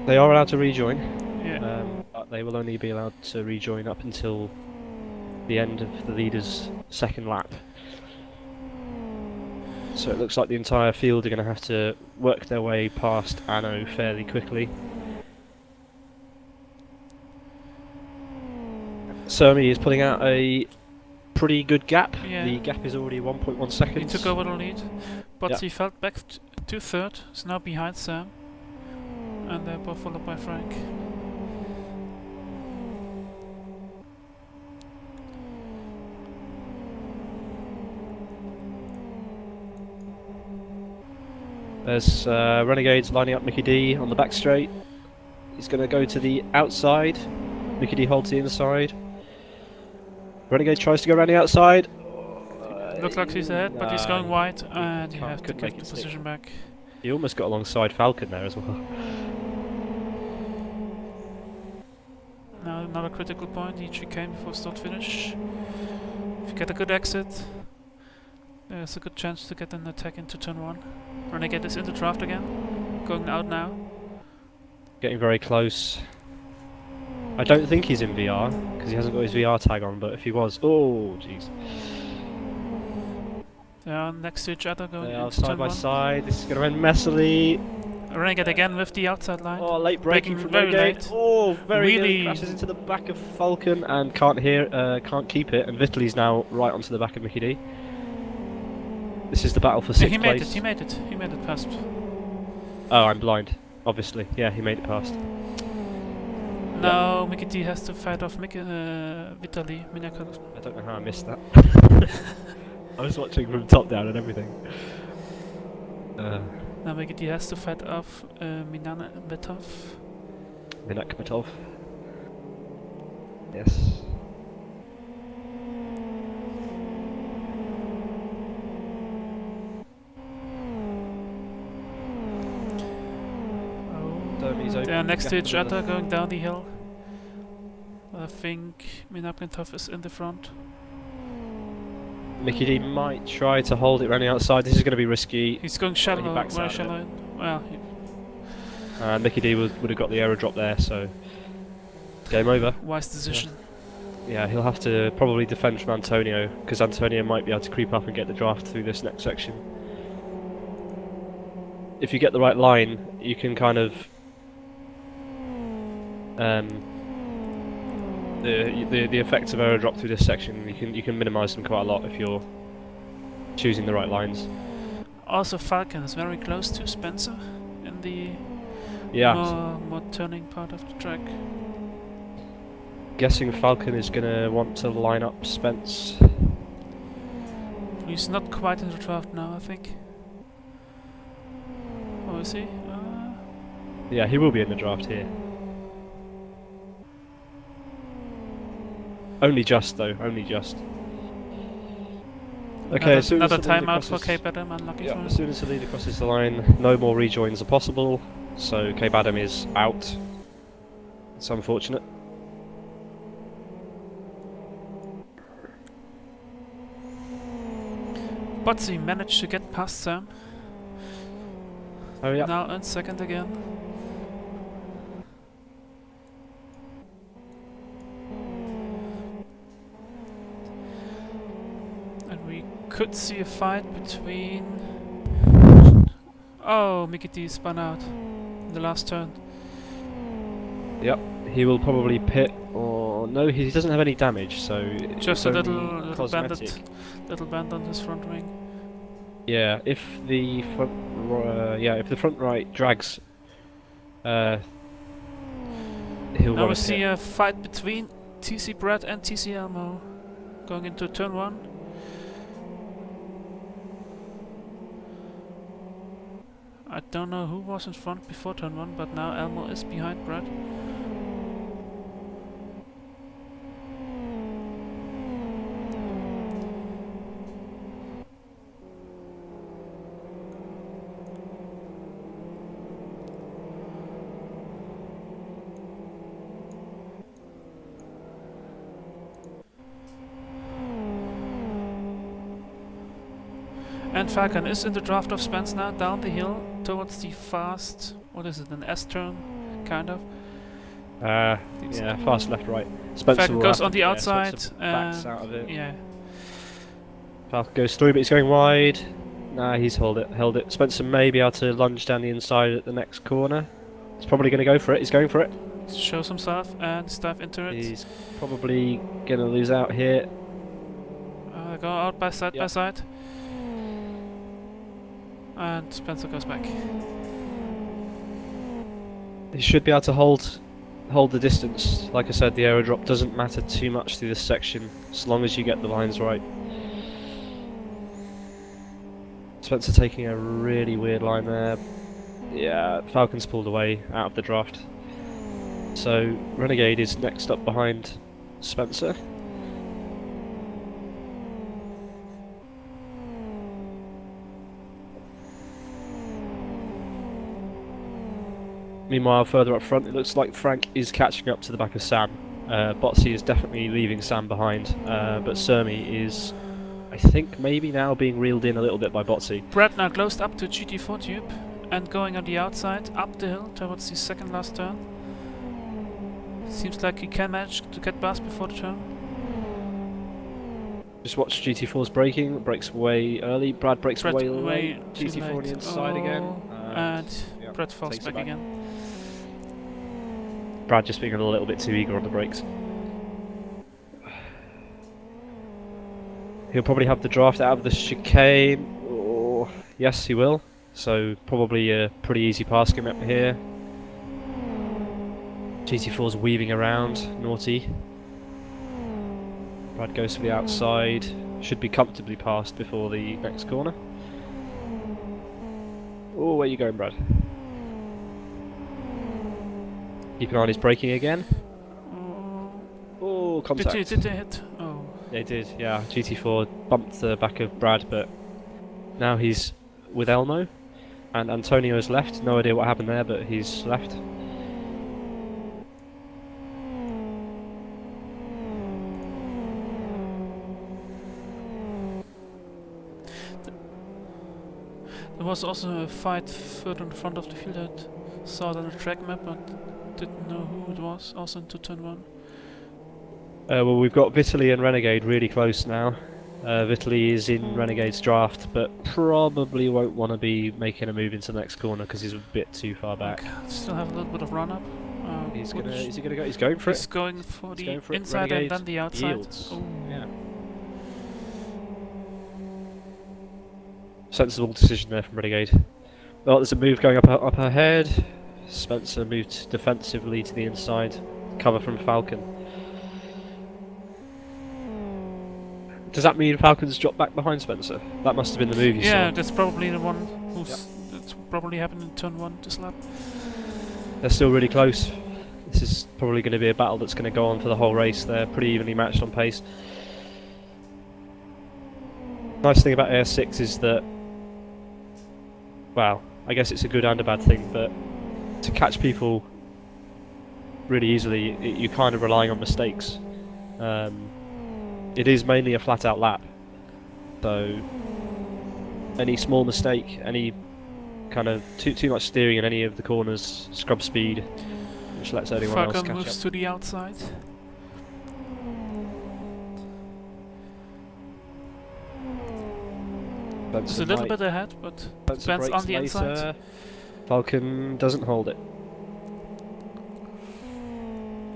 They are allowed to rejoin, Yeah. but they will only be allowed to rejoin up until the end of the leader's second lap. So it looks like the entire field are going to have to work their way past Anno fairly quickly. Sermi is putting out a pretty good gap. Yeah. The gap is already 1.1 seconds. He took over the lead, but Yeah. he fell back to third. He's now behind Sam, and they're both followed by Frank. There's Renegades lining up Mickey D on the back straight. He's going to go to the outside. Mickey D holds the inside. Renegade tries to go around the outside. Looks like he's ahead, but he's going wide, and he has to couldn't get make the it stick. position back. He almost got alongside Falcon there as well. Now another critical point, each chicane before start finish. If you get a good exit, there's a good chance to get an attack into turn 1. Renegade is in the draft again, going out now. Getting very close. I don't think he's in VR, because he hasn't got his VR tag on, but if he was... Oh, jeez. They are next to each other, going They are into side turn by 1. side. This is going to end messily. Renegade again with the outside line. Oh, late braking Braking from very Renegade. late. Oh, very Really- nearly crashes into the back of Falcon and can't keep it. And Vitaly's now right onto the back of Mickey D. This is the battle for 6th he place. made it past. Oh, I'm blind. Obviously, yeah, he made it past. Now Mickey D has to fight off Vitaly. I don't know how I missed that. I was watching from top down and everything. Now Mikity has to fight off Minana Betov. Minakmetov. Yes. They are next to each other going down the hill. I think Minakmetov is in the front. Mickey D might try to hold it around the outside. This is going to be risky. He's going shallow. He backs Very out shallow. Well, and Mickey D would have got the aero drop there, so game over. wise decision. Yeah, he'll have to probably defend from Antonio, because Antonio might be able to creep up and get the draft through this next section. If you get the right line, you can kind of the effects of aero drop through this section, you can minimise them quite a lot if you're choosing the right lines. Also, Falcon is very close to Spencer in the more turning part of the track. Guessing Falcon is going to want to line up Spence. He's not quite in the draft now, I think. Oh, is he? Yeah, he will be in the draft here. Only just though, only just. Okay, as soon another as the leader timeout for crosses- Cape Adam, unlucky for him. As soon as the leader crosses the line, no more rejoins are possible, so Cape Adam is out. It's unfortunate. Botsy managed to get past Sam. Oh yeah. Now in second again. And we could see a fight between... Oh, Mickey D spun out in the last turn. Yep, he will probably pit, or no, he doesn't have any damage, so Just it's a only little cosmetic. little bend on his front wing. Yeah, if the front, if the front right drags, he'll Now want we to see pit. a fight between TC Brad and TC Elmo going into turn 1. I don't know who was in front before turn 1, but now Elmo is behind Brad. And Falcon is in the draft of Spence now, down the hill towards the fast, what is it, an S turn, kind of. Yeah, fast left right. Spencer Falcon will goes have on to- the yeah, outside, Spencer backs out of it. yeah. Falcon goes through, but he's going wide. Nah, he's held it. Spencer may be able to lunge down the inside at the next corner. He's probably going to go for it. He's going for it. Shows himself and dive into it. He's probably going to lose out here. Go out by side by Yep. side. And Spencer goes back. He should be able to hold the distance. Like I said, the aero drop doesn't matter too much through this section, as long as you get the lines right. Spencer taking a really weird line there. Yeah, Falcon's pulled away out of the draft. So Renegade is next up behind Spencer. Meanwhile, further up front, it looks like Frank is catching up to the back of Sam. Botsy is definitely leaving Sam behind, but Sermi is, I think, maybe now being reeled in a little bit by Botsy. Brad now closed up to GT4 tube and going on the outside, up the hill towards the second last turn. Seems like he can manage to get past before the turn. Just watch GT4's braking, brakes way early, Brad brakes Brad way way late, too GT4 on the late. inside again. And yeah, Brad falls takes it back again. Brad just being a little bit too eager on the brakes. He'll probably have the draft out of the chicane. Or yes, he will. So probably a pretty easy pass game up here. GT4's weaving around, naughty. Brad goes for the outside. should be comfortably passed before the next corner. Oh, where you going, Brad? Keep an eye on his braking again. Oh, contact. Did they hit? Oh. They did, yeah. GT4 bumped the back of Brad, but now he's with Elmo. And Antonio's left. No idea what happened there, but he's left. There was also a fight further in front of the field. I saw it on the track map, but didn't know who it was. Also into turn 1. Well, we've got Vitaly and Renegade really close now. Vitaly is in Renegade's draft, but probably won't want to be making a move into the next corner because he's a bit too far back. Okay. Still have a little bit of run up. Is he gonna go? He's going for it. He's going for the going for it. inside Renegade and then the outside. yields. Oh. Yeah. Sensible decision there from Renegade. Well, there's a move going up her head. Spencer moved defensively to the inside, cover from Falcon. Does that mean Falcon's dropped back behind Spencer? That must have been the move you saw. Yeah, that's probably the one who's that's probably happened in turn 1 this lap. They're still really close. This is probably going to be a battle that's going to go on for the whole race. They're pretty evenly matched on pace. Nice thing about AS6 is that, well, I guess it's a good and a bad thing, but to catch people really easily, you're kind of relying on mistakes. It is mainly a flat-out lap, so any small mistake, any kind of too much steering in any of the corners, scrub speed, which lets anyone else Falcon catch moves up. to the outside. It's a little bit ahead, but Spencer on the inside. Falcon doesn't hold it.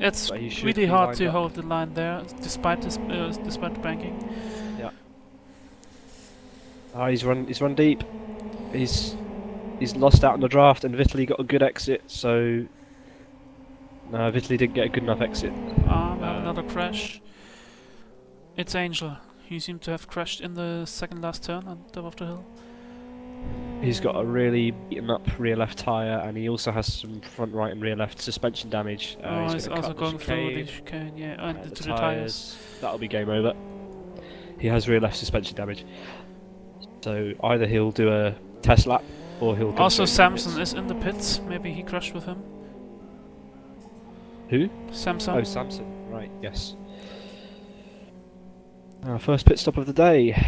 It's But he should really be hard lined to up. hold the line there, despite this, despite the banking. Yeah. Ah, he's run deep. He's lost out in the draft, and Vitaly got a good exit. So no, Vitaly didn't get a good enough exit. We have another crash. It's Angel. He seemed to have crashed in the second last turn on top of the hill. He's got a really beaten up rear left tyre, and he also has some front right and rear left suspension damage. He's gonna also cut going through chicane, the chicane, yeah, and the to the tyres. That'll be game over. He has rear left suspension damage. So either he'll do a test lap, or he'll go Also, straight to the Samson pits. is in the pits. Maybe he crashed with him. Who? Samson. Oh, Samson. Right. Yes. Our first pit stop of the day.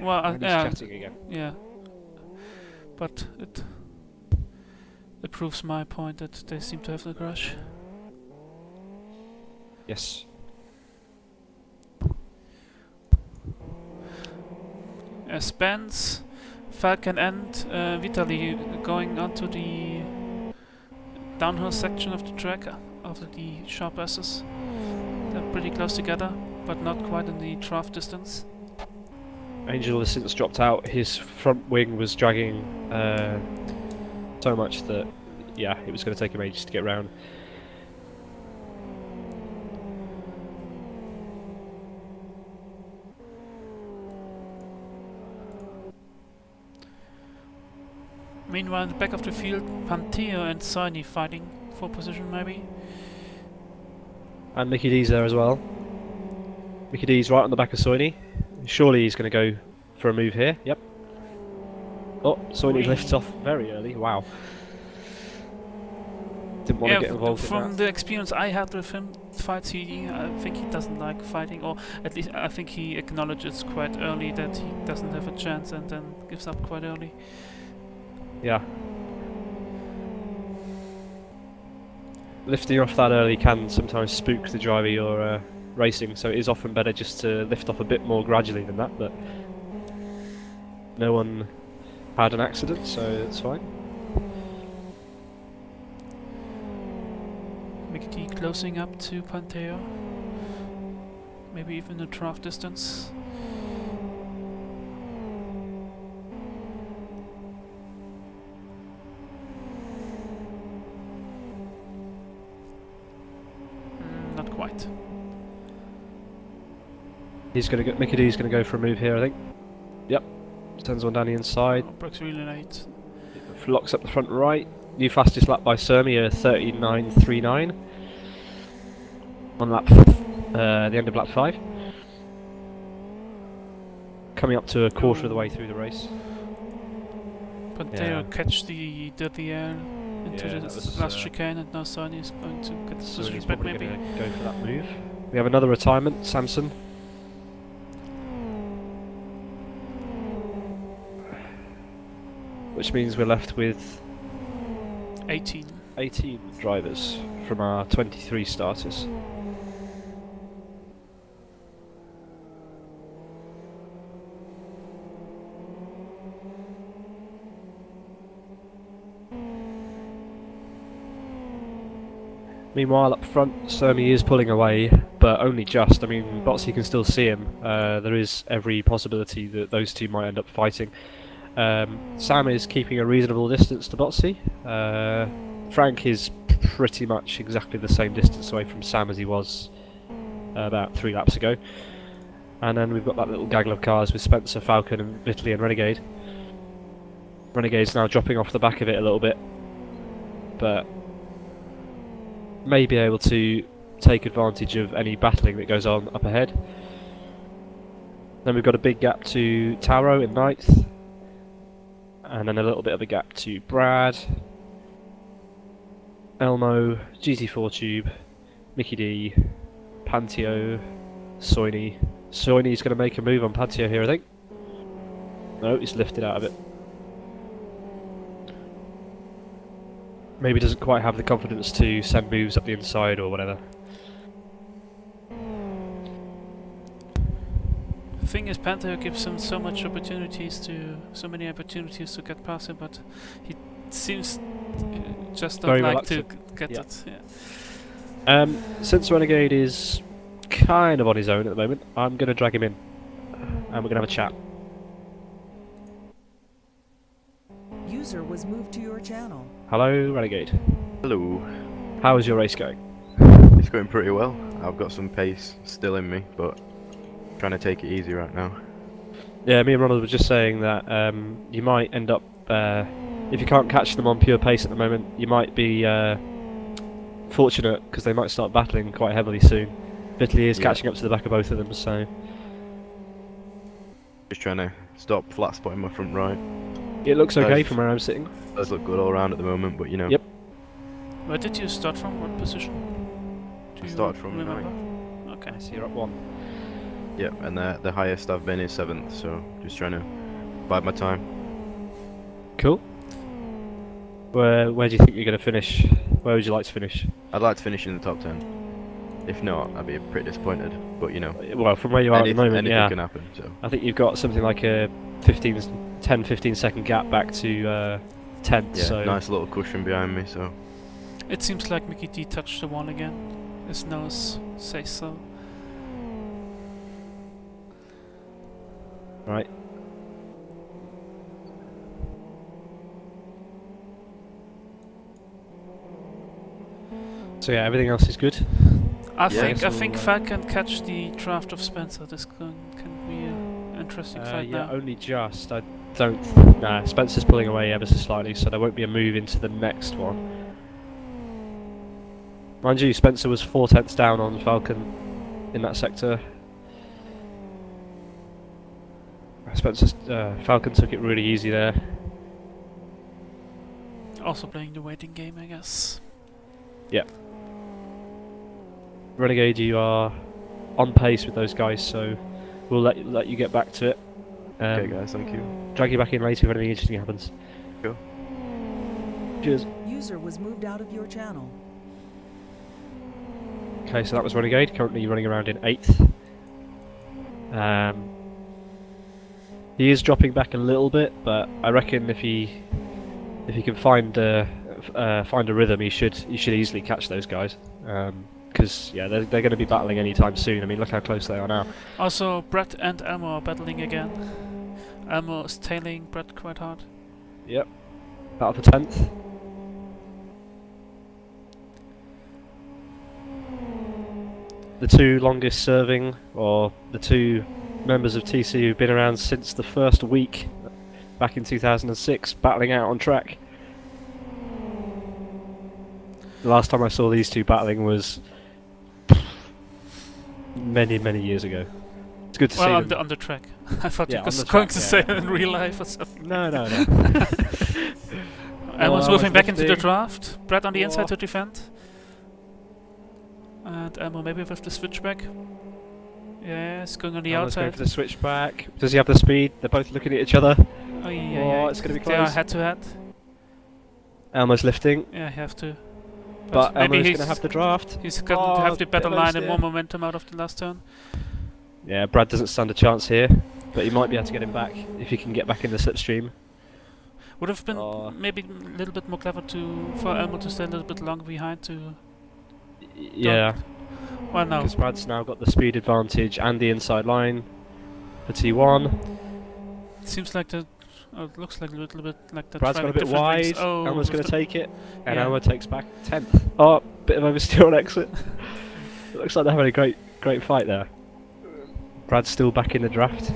Well, And he's yeah, chatting again. yeah. But it proves my point that they seem to have the crash. Yes. Spence, Falcon and Vitaly going onto the downhill section of the track after the sharp S's. They're pretty close together, but not quite in the trough distance. Angel has since dropped out. His front wing was dragging so much that, yeah, it was going to take him ages to get round. Meanwhile, in the back of the field, Panteo and Sony fighting for position, maybe. And Mickey D's there as well. Mickey D's right on the back of Soini. Surely he's going to go for a move here. Yep. Oh, Soini lifts off very early. Wow. Didn't want to get involved in from that. the experience I had with him fights, I think he doesn't like fighting, or at least I think he acknowledges quite early that he doesn't have a chance and then gives up quite early. Yeah. Lifting off that early can sometimes spook the driver you're racing, so it is often better just to lift off a bit more gradually than that, but no one had an accident, so it's fine. Mickey closing up to Panteo. Maybe even a trough distance. Not quite. He's gonna go. Mickey D's gonna go for a move here, I think. Yep. Sends one down the inside. Oh, Brook's really late. Locks up the front right. New fastest lap by Sermi, 39.39. On lap, the end of lap 5. Coming up to a quarter of the way through the race. But Yeah. they'll catch the dirty air into Yeah, the that was, last chicane, and now Sonny is going to get the So he's position back probably maybe. going to go for that move. We have another retirement, Samson. Which means we're left with 18. 18 drivers from our 23 starters. Meanwhile, up front, Sermi is pulling away, but only just. I mean, Botsy can still see him. There is every possibility that those two might end up fighting. Sam is keeping a reasonable distance to Botsy. Frank is pretty much exactly the same distance away from Sam as he was about 3 laps ago. And then we've got that little gaggle of cars with Spencer, Falcon, and Vitaly and Renegade. Renegade's now dropping off the back of it a little bit, but may be able to take advantage of any battling that goes on up ahead. Then we've got a big gap to Tauro in 9th, and then a little bit of a gap to Brad, Elmo, GT4 Tube, Mickey D, Pantio, Soini. Soini's going to make a move on Pantio here, I think. No, he's lifted out of it. Maybe doesn't quite have the confidence to send moves up the inside or whatever. The thing is, Panther gives him so many opportunities to get past him, but he seems just don't Very like to reluctant. get Yeah. it. Yeah. Since Renegade is kind of on his own at the moment, I'm going to drag him in, and we're going to have a chat. User was moved to your channel. Hello, Renegade. Hello. How is your race going? It's going pretty well. I've got some pace still in me, but trying to take it easy right now. Yeah, me and Ronald were just saying that you might end up, if you can't catch them on pure pace at the moment, you might be fortunate because they might start battling quite heavily soon. Vitaly is catching up to the back of both of them, so Just trying to stop flat spotting my front right. it looks okay Does- from where I'm sitting. Does look good all around at the moment, but you know. Yep. Where did you start from? What position? Do I you started from remember? Okay. So you're up 1. Yep, and the highest I've been is 7th, so just trying to bide my time. Cool. Where do you think you're going to finish? Where would you like to finish? I'd like to finish in the top 10. If not, I'd be pretty disappointed. But you know, Well, from where you are at the moment, anything yeah. can happen. So I think you've got something like a 10-15 second gap back to 10th. yeah, So nice little cushion behind me. So It seems like Mickey D touched the wall again. His nose says so. right. So yeah, everything else is good. I Yeah, think so, Fag can catch the draft of Spencer. This can be an interesting fight Yeah, now. only just. I don't. Nah, Spencer's pulling away ever so slightly, so there won't be a move into the next one. Mind you, Spencer was 4/10 down on Falcon in that sector. Falcon took it really easy there. Also playing the waiting game, I guess. Renegade, you are on pace with those guys, so we'll let you get back to it. okay, guys, thank you. Drag you back in later if anything interesting happens. Cool. Cheers. User was moved out of your channel. Okay, so that was Renegade, currently running around in 8th. He is dropping back a little bit, but I reckon if he can find a rhythm, he should easily catch those guys. Because yeah, they're going to be battling anytime soon. I mean, look how close they are now. Also, Brett and Elmo are battling again. Elmo is tailing Brett quite hard. Yep. Battle for 10th. the two longest serving, or the two members of TC who've been around since the first week back in 2006, battling out on track. The last time I saw these two battling was many, many years ago. It's good to see them. On the track. I thought Yeah, you were on the going track, to say yeah. in real life or something. No. Elmo's moving back into the lifting. draft. Brad on the inside Whoa. to defend. And Elmo maybe with the switchback. Yes, going on the Elmo's going outside. for the switchback. Does he have the speed? They're both looking at each other. Oh, yeah, Oh, yeah. it's going to be They are close. head to head. Elmo's lifting, Yeah, you have to. but maybe Elmo's going he's to have the draft. He's going to have the bit better of line and oversteer. more momentum out of the last turn. Yeah, Brad doesn't stand a chance here, but he might be able to get him back if he can get back in the slipstream. Would have been Oh. maybe a little bit more clever for Elmo to stay a little bit longer behind to. Yeah, Well, no. because Brad's now got the speed advantage and the inside line for T1. It seems like the. Oh, it looks like a little bit like that. Brad's got a bit wide. Oh, Elmo's with going to the- take it, and yeah. Elmo takes back 10th. Oh, bit of oversteer on exit. It looks like they're having a great fight there. Brad's still back in the draft,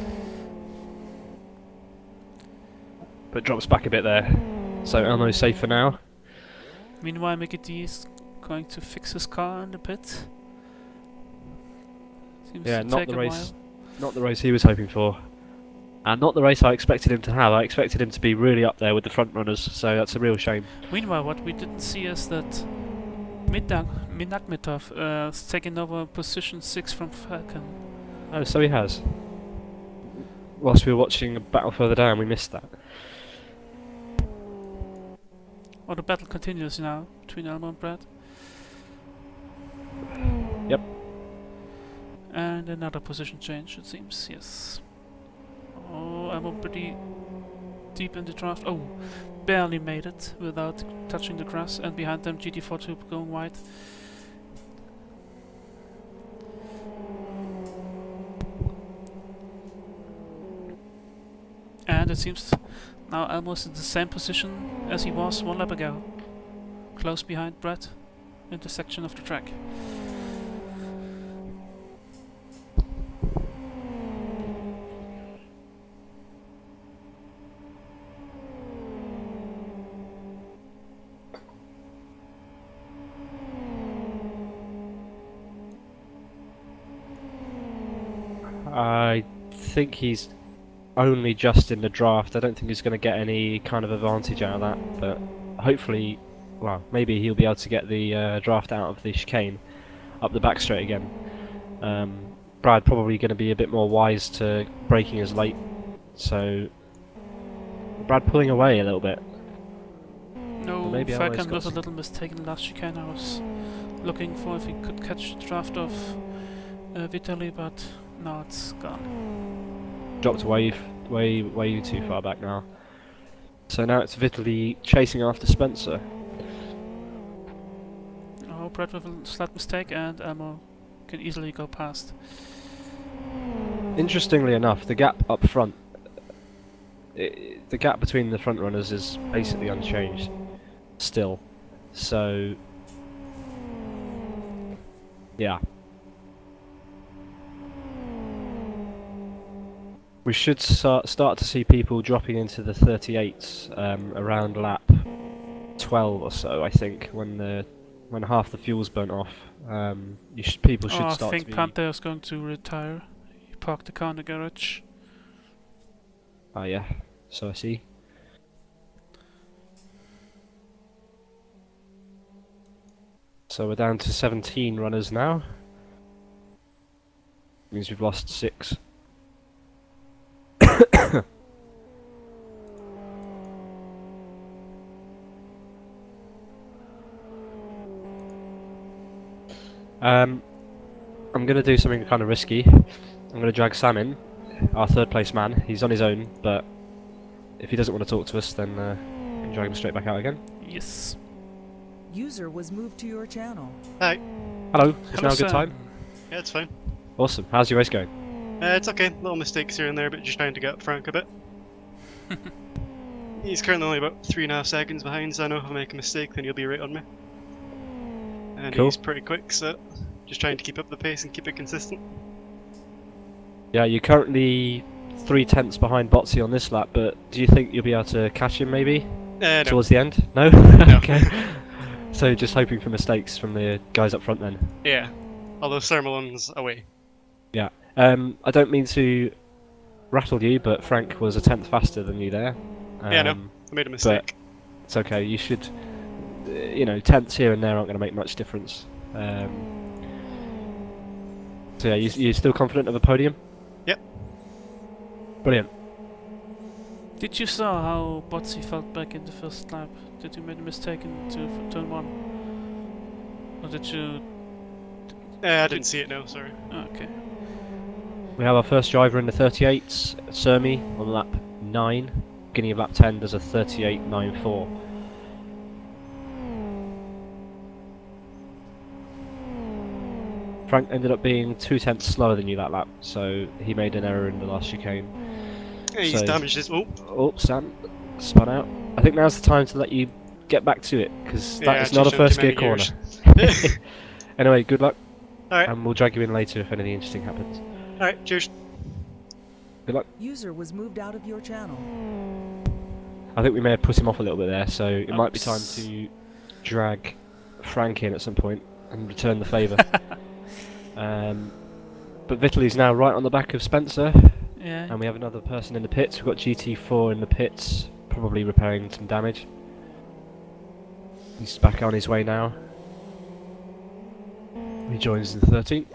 but drops back a bit there. So Elmo's safe for now. Meanwhile, Mickey D is going to fix his car in the pit. Seems Yeah, to not take the a race. while. Not the race he was hoping for. And not the race I expected him to have. I expected him to be really up there with the front runners, so that's a real shame. Meanwhile, what we didn't see is that Minakmitov is taking over position 6 from Falcon. Oh, so he has. Whilst we were watching a battle further down, we missed that. Oh, the battle continues now between Elmo and Brad. Yep. And another position change, it seems, yes. Oh, Elmo pretty deep in the draft. Oh, barely made it without touching the grass. And behind them, GT42 going wide. And it seems now Elmo's in the same position as he was 1 lap ago. Close behind Brad, intersection of the track. I think he's only just in the draft. I don't think he's going to get any kind of advantage out of that, but hopefully, well, maybe he'll be able to get the draft out of the chicane up the back straight again. Brad probably going to be a bit more wise to braking as late, so Brad pulling away a little bit. No, Maybe Elmo's Falcon got was a some- little mistaken last chicane. I was looking for if he could catch the draft of Vitaly, but now it's gone. Dropped way too far back now. So now it's Vitaly chasing after Spencer. Oh, Brad with a slight mistake, and Elmo can easily go past. Interestingly enough, the gap up front, the gap between the front runners is basically unchanged still. So, yeah. We should start to see people dropping into the 38s around lap 12 or so, I think, when half the fuel's burnt off. People should I start think to be... Panther is going to retire. He parked the car in the garage. Oh yeah, so I see. So we're down to 17 runners now. Means we've lost 6. I'm going to do something kind of risky. I'm going to drag Sam in, our third place man. He's on his own, but if he doesn't want to talk to us, then we can drag him straight back out again. Yes. User was moved to your channel. Hi. Hello, is Hello, now a good Sam. time? Yeah, it's fine. Awesome, how's your race going? It's okay. Little mistakes here and there, but just trying to get up Frank a bit. He's currently only about 3.5 seconds behind, so I know if I make a mistake, then he'll be right on me. And Cool. he's pretty quick, so Just trying to keep up the pace and keep it consistent. Yeah, you're currently 3/10 behind Botsy on this lap, but do you think you'll be able to catch him maybe No. towards the end? No? No. Okay. So just hoping for mistakes from the guys up front then. Yeah. Although Sir Malone's away. Yeah. I don't mean to rattle you, but Frank was a 10th faster than you there. Yeah, no. I made a mistake. It's okay. You should, you know, 10ths here and there aren't going to make much difference. So yeah, you still confident of a podium? Yep. Brilliant. Did you saw how Botsy felt back in the first lap? Did you make a mistake into turn 1? Or did you... I didn't see it, no, sorry. Oh, okay. We have our first driver in the 38s, Sermi, on lap 9. Beginning of lap 10 does a 38.94. Frank ended up being 2/10 slower than you that lap, so he made an error in the last chicane. Yeah, he's So- damaged his... Oh, Oh, Sam spun out. I think now's the time to let you get back to it, because that yeah, is not a I've just first shown gear too many corner. gears. Anyway, good luck, Alright, and we'll drag you in later if anything interesting happens. alright, cheers. Good luck. User was moved out of your channel. I think we may have put him off a little bit there, so it might be time Oops. to drag Frank in at some point and return the favour. But Vitaly's now right on the back of Spencer, Yeah. and we have another person in the pits. We've got GT4 in the pits, probably repairing some damage. He's back on his way now. He joins the 13th.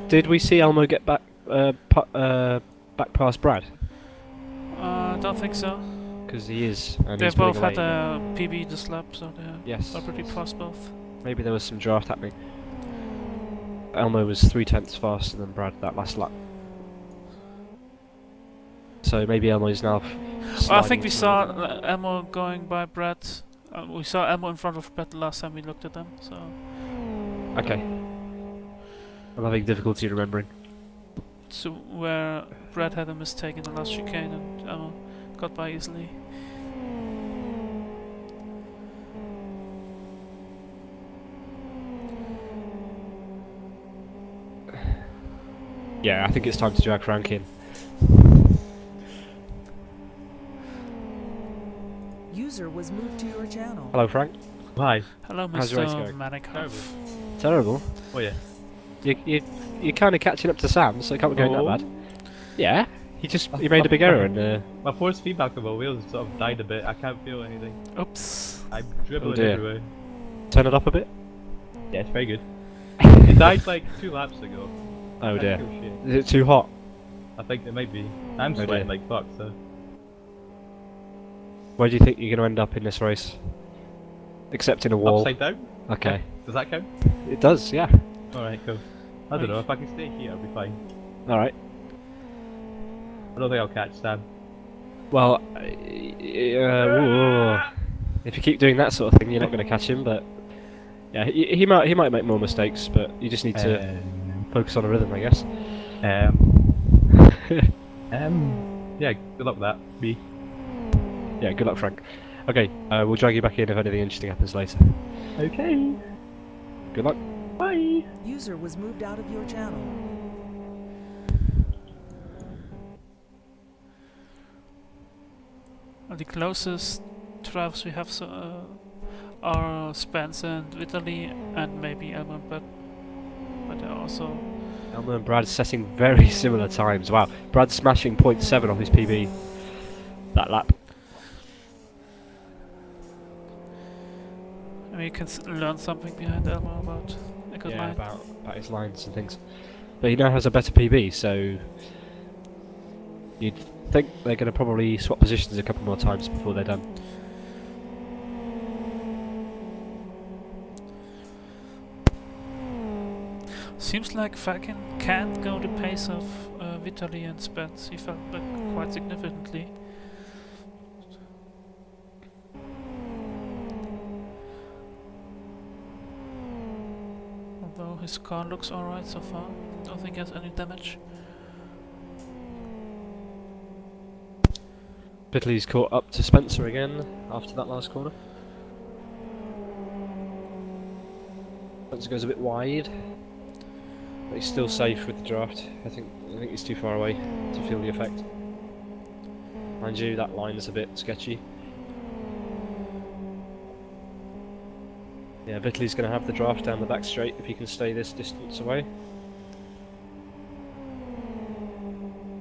Did we see Elmo get back back past Brad? I don't think so. Because he is, and They he's both pulling had away. a PB this lap, so Yes. they're pretty fast both. Maybe there was some draft happening. Elmo was 3/10 faster than Brad that last lap. So maybe Elmo's now. Well, I think we sliding saw through. Elmo going by Brad. We saw Elmo in front of Brad the last time we looked at them, so... Okay. I'm having difficulty remembering. So where Brad had a mistake in the last chicane and Elmo got by easily. Yeah, I think it's time to drag Frank in. User was moved to your channel. Hello, Frank. Hi. Hello, How's your race Mr. going? Manikov. Terrible. Oh yeah. You're kind of catching up to Sam, so it can't be going that bad. Yeah. He made a big error and. My force feedback of my wheels sort of died a bit. I can't feel anything. Oops. I'm dribbling dear. everywhere. Turn it up a bit. Yeah, it's very good. It died like 2 laps ago. Oh I dear. feel shit. Is it too hot? I think it might be. I'm Oh, sweating dear. like fuck, so. Where do you think you're going to end up in this race? Except in a wall. Upside down? Okay. Does that count? It does, yeah. Alright, cool. I don't know, if I can stay here, I'll be fine. Alright. I don't think I'll catch Sam. Well, if you keep doing that sort of thing, you're not going to catch him. But yeah, he might make more mistakes, but you just need to focus on a rhythm, I guess. Yeah, good luck with that. Me. Yeah, good luck, Frank. Okay, we'll drag you back in if anything interesting happens later. Okay. Good luck. Bye. User was moved out of your channel. The closest drivers we have are Spencer and Vitaly and maybe Elmo and Brad. But they're also... Elmo and Brad setting very similar times. Wow, Brad smashing 0.7 off his PB that lap. I mean, you can learn something behind Elmo about a good line. about his lines and things. But he now has a better PB, so you'd think they're going to probably swap positions a couple more times before they're done. Seems like Falcon can't go the pace of Vitaly and Spence. He fell back quite significantly. Although his car looks alright so far. Don't think he has any damage. Vitaly's caught up to Spencer again after that last corner. Spencer goes a bit wide, but he's still safe with the draft. I think he's too far away to feel the effect. Mind you, that line is a bit sketchy. Yeah, Vittley's going to have the draft down the back straight if he can stay this distance away.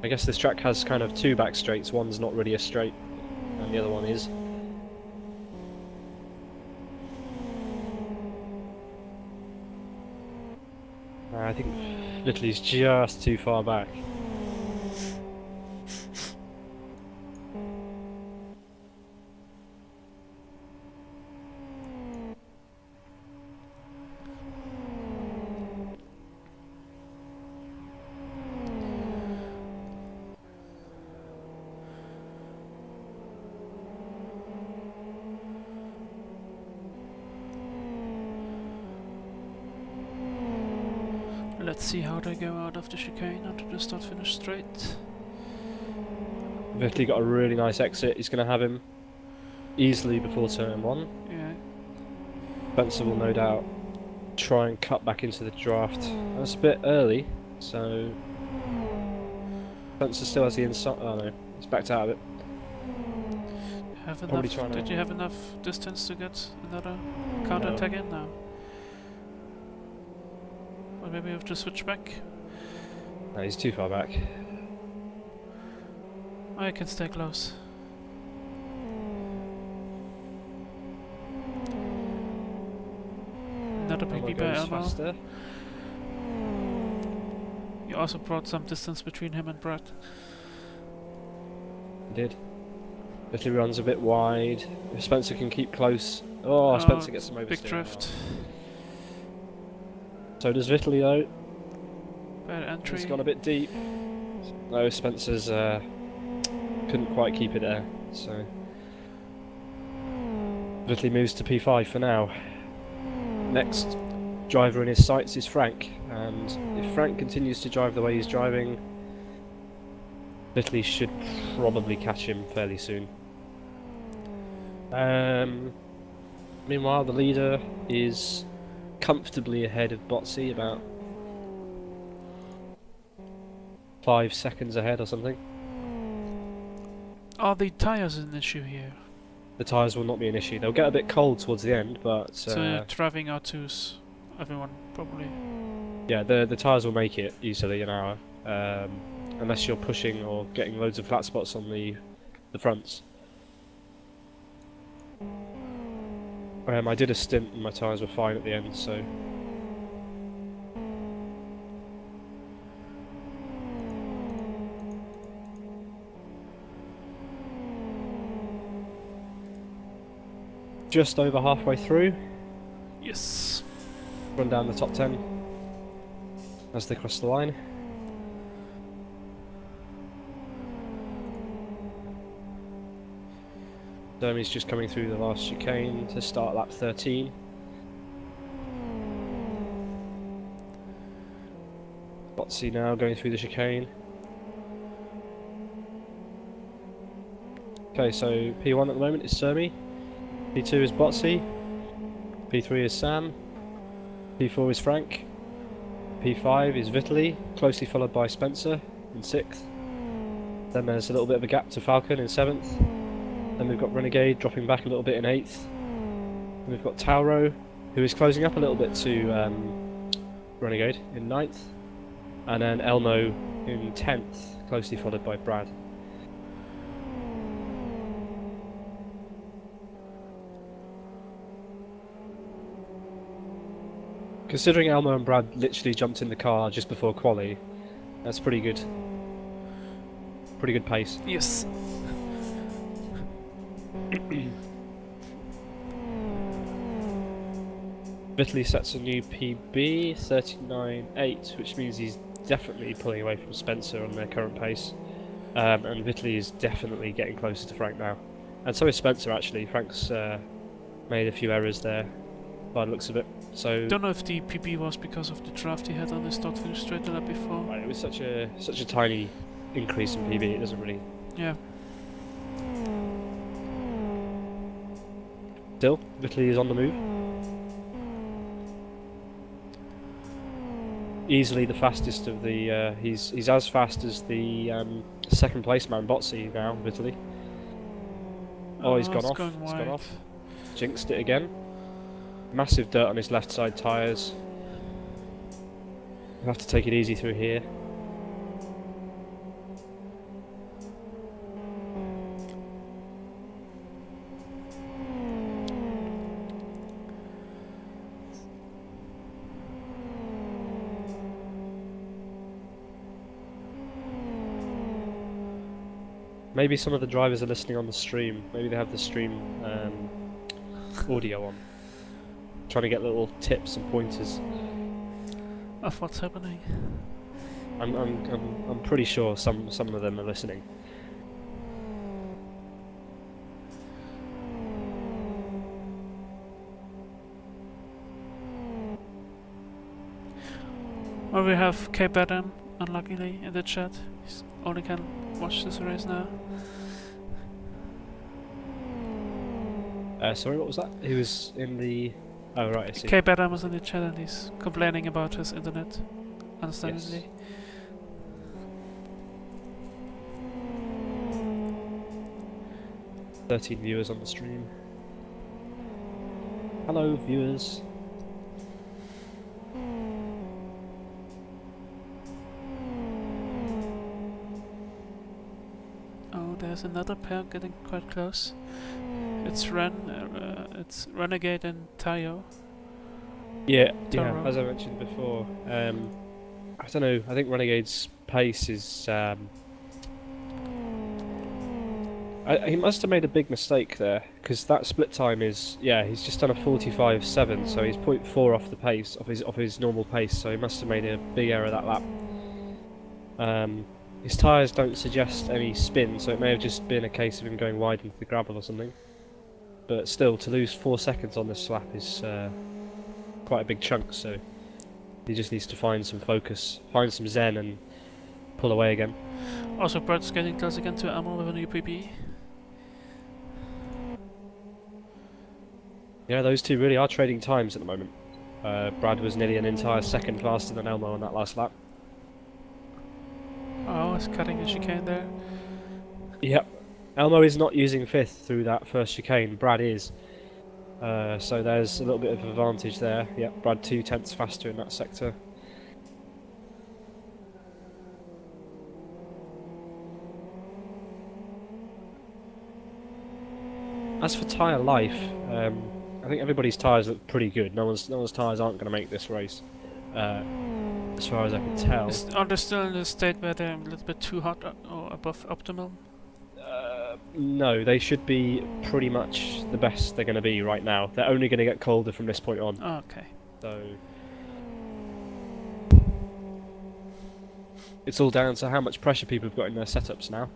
I guess this track has kind of two back straights. One's not really a straight, and the other one is. I think Vittley's just too far back. Let's see how they go out of the chicane onto the start-finish straight. Vittley got a really nice exit. He's going to have him easily before turn 1. Yeah. Spencer will no doubt try and cut back into the draft. That's a bit early, so Spencer still has the inside. Oh no, he's backed out of it. Did you have enough distance to get another counter attack in now? Or maybe we have to switch back? No, he's too far back. I can stay close. Another PB by Elmo. Faster. He also brought some distance between him and Brad. He did. Vittley runs a bit wide. If Spencer can keep close. Oh, Spencer gets some oversteer. Big drift. So does Vittley though. Bad entry. He's gone a bit deep. No, Spencer's couldn't quite keep it there. So Vittley moves to P5 for now. Next driver in his sights is Frank, and if Frank continues to drive the way he's driving, Vittley should probably catch him fairly soon. Meanwhile, the leader is comfortably ahead of Botsy, about 5 seconds ahead or something. Are the tyres an issue here? The tyres will not be an issue. They'll get a bit cold towards the end, but so driving R2s, everyone probably. Yeah, the tyres will make it easily an hour, unless you're pushing or getting loads of flat spots on the fronts. I did a stint and my tyres were fine at the end, so. Just over halfway through. Yes. Run down the top 10 as they cross the line. Dermy's just coming through the last chicane to start lap 13. Botsy now going through the chicane. Okay, so P1 at the moment is Dermy. P2 is Botsy. P3 is Sam. P4 is Frank. P5 is Vittley, closely followed by Spencer in 6th. Then there's a little bit of a gap to Falcon in 7th. Then we've got Renegade dropping back a little bit in 8th. And we've got Tauro, who is closing up a little bit to Renegade in 9th. And then Elmo in 10th, closely followed by Brad. Considering Elmo and Brad literally jumped in the car just before quali, that's pretty good. Pretty good pace. Yes. Vittley sets a new PB, 39.8, which means he's definitely pulling away from Spencer on their current pace. And Vittley is definitely getting closer to Frank now. And so is Spencer actually. Frank's made a few errors there, by the looks of it. So don't know if the PB was because of the draft he had on the start finish straight the lap before. Right, it was such a tiny increase in PB, it doesn't really. Yeah. Still, Vittley is on the move. easily the fastest of the. He's as fast as the second place man Botsy now of Italy. Oh, he's gone it's off. going He's gone wide. off. Jinxed it again. Massive dirt on his left side tyres. We'll have to take it easy through here. Maybe some of the drivers are listening on the stream. Maybe they have the stream audio on. Trying to get little tips and pointers. Of what's happening. I'm pretty sure some of them are listening. Or we have Cape Adam, unluckily, in the chat. He's only can watch this race now. Sorry, what was that? He was in the... Oh, right, I see. Cape Adam was in the chat and he's complaining about his internet. Understandably. Yes. .13 viewers on the stream. Hello, viewers. Oh, there's another pair getting quite close. It's it's Renegade and Tayo. Yeah, Toro. as I mentioned before, I don't know, I think Renegade's pace is... he must have made a big mistake there, because that split time is... Yeah, he's just done a 45.7, so he's 0.4 off the pace, off his normal pace, so he must have made a big error that lap. His tyres don't suggest any spin, so it may have just been a case of him going wide into the gravel or something. But still, to lose 4 seconds on this lap is quite a big chunk, so he just needs to find some focus, find some zen and pull away again. Also, Brad's getting close again to Ammo with a new PP. Yeah, those two really are trading times at the moment. Brad was nearly an entire second faster than Elmo on that last lap. Oh, he's cutting the chicane there. Yep. Elmo is not using fifth through that first chicane, Brad is. So there's a little bit of advantage there. Yep, Brad 2/10 faster in that sector. As for tyre life, I think everybody's tyres look pretty good. No one's tyres aren't going to make this race, as far as I can tell. Are they still in a state where they're a little bit too hot or above optimal? No, they should be pretty much the best they're going to be right now. They're only going to get colder from this point on. Oh, okay. So it's all down to how much pressure people have got in their setups now.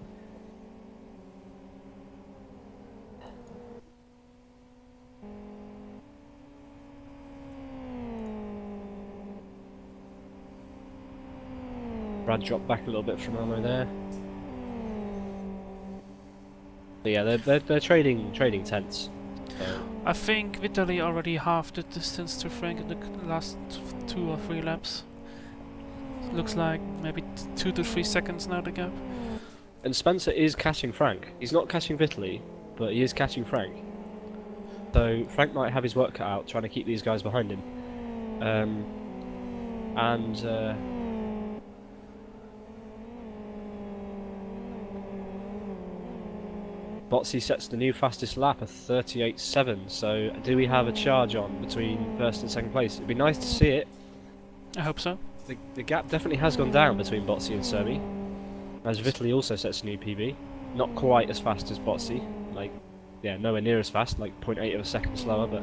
Brad dropped back a little bit from Elmo there. But yeah, they're trading tenths. So. I think Vitaly already halved the distance to Frank in the last 2 or 3 laps. Looks like maybe 2 to 3 seconds now the gap. And Spencer is catching Frank. He's not catching Vitaly, but he is catching Frank. So Frank might have his work cut out trying to keep these guys behind him. Botsy sets the new fastest lap of 38.7, so do we have a charge on between first and second place? It'd be nice to see it. I hope so. The gap definitely has gone down between Botsy and Sermi, as Vitaly also sets a new PB. Not quite as fast as Botsy, yeah, nowhere near as fast, like 0.8 of a second slower, but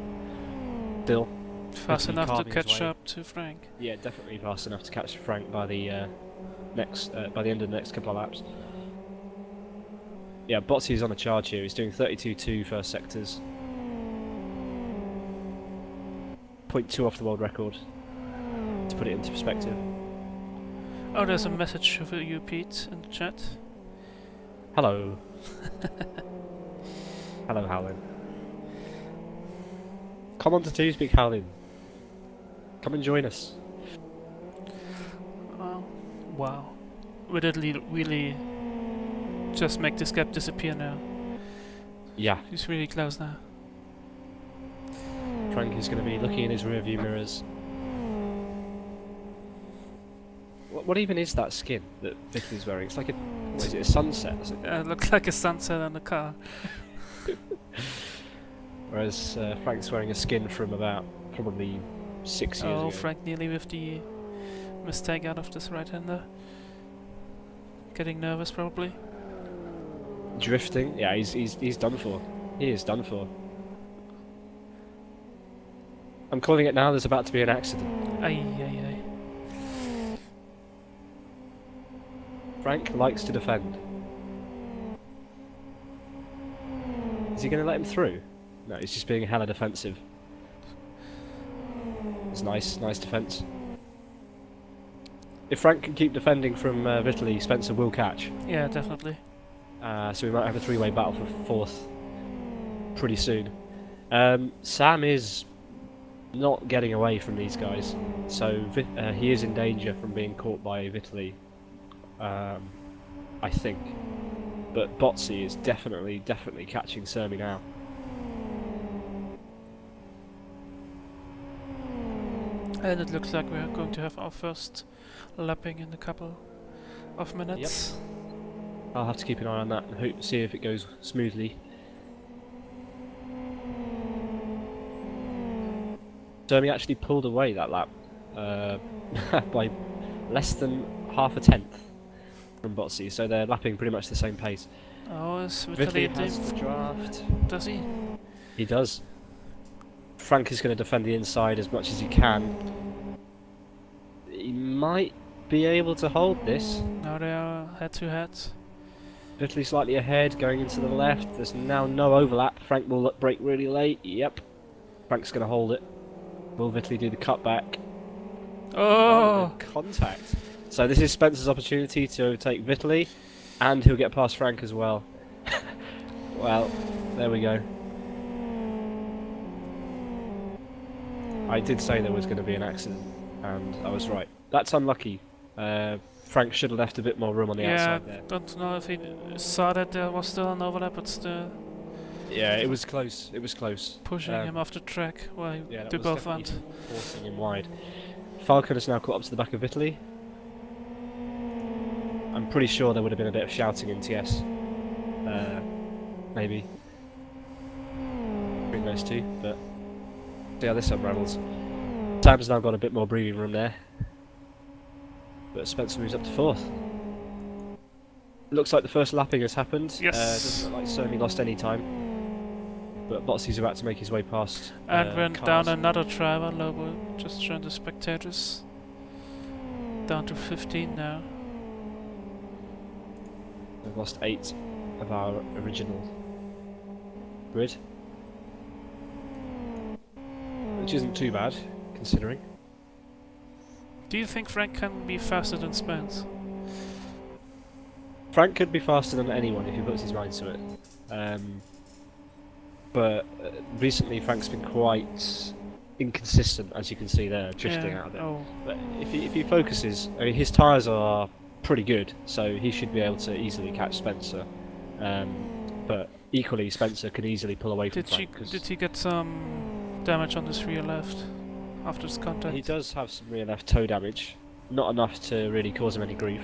still. Fast Vitaly enough to carving his catch way. up to Frank. Yeah, definitely fast enough to catch Frank by the end of the next couple of laps. Yeah, Botsy's on a charge here. He's doing 32.2 first sectors. 0.2 off the world record, to put it into perspective. Oh, there's a message for you, Pete, in the chat. Hello. Hello, Howlin. Come on to Speak Howlin. Come and join us. wow. Would it really just make this gap disappear now? Yeah, He's really close now. Frank is going to be looking in his rearview mirrors. What even is that skin that Vicky's wearing? It's like a, what is it, a sunset? Or something? It looks like a sunset on the car. Whereas Frank's wearing a skin from about probably 6 years ago. Oh, Frank nearly with the mistake out of this right-hander. Getting nervous probably. Drifting? Yeah, he's done for. He is done for. I'm calling it now, there's about to be an accident. Ay, ay, ay. Frank likes to defend. Is he going to let him through? No, he's just being hella defensive. It's nice defence. If Frank can keep defending from Vitaly, Spencer will catch. Yeah, definitely. So we might have a three-way battle for fourth pretty soon. Sam is not getting away from these guys, so he is in danger from being caught by Vitaly, I think. But Botsy is definitely catching Sermi now. And it looks like we're going to have our first lapping in a couple of minutes. Yep. I'll have to keep an eye on that and see if it goes smoothly. Sermi actually pulled away that lap by less than half a tenth from Botsy, so they're lapping pretty much the same pace. Oh, is Vitaly Vitaly has the draft. Does he? He does. Frank is going to defend the inside as much as he can. He might be able to hold this. Now they are head to head. Vitaly slightly ahead, going into the left. There's now no overlap. Frank will brake really late. Yep. Frank's going to hold it. Will Vitaly do the cutback? Oh! Contact. So this is Spencer's opportunity to overtake Vitaly, and he'll get past Frank as well. Well, there we go. I did say there was going to be an accident, and I was right. That's unlucky. Frank should have left a bit more room on the outside there. Don't know if he saw that there was still an overlap, but still Yeah, it was close. It was close. pushing him off the track while Yeah, that they was both definitely went. forcing him wide. Falcon has now caught up to the back of Vitaly. I'm pretty sure there would have been a bit of shouting in TS. Maybe. Between those two, but see how this unravels. Sam's now got a bit more breathing room there. But Spencer moves up to fourth. It looks like the first lapping has happened. Yes. Doesn't look like Sermi lost any time. But Botsy's about to make his way past. And went cars. down another driver, Lobo just joined the spectators. Down to 15 now. We've lost 8 of our original grid. Which isn't too bad, considering. Do you think Frank can be faster than Spence? Frank could be faster than anyone if he puts his mind to it. But recently Frank's been quite inconsistent, as you can see there, drifting out of it. Oh. But if he focuses, I mean, his tyres are pretty good, so he should be able to easily catch Spencer. But equally, Spencer could easily pull away from Frank. Did he get some damage on his rear left after his contact? He does have some rear left toe damage, not enough to really cause him any grief.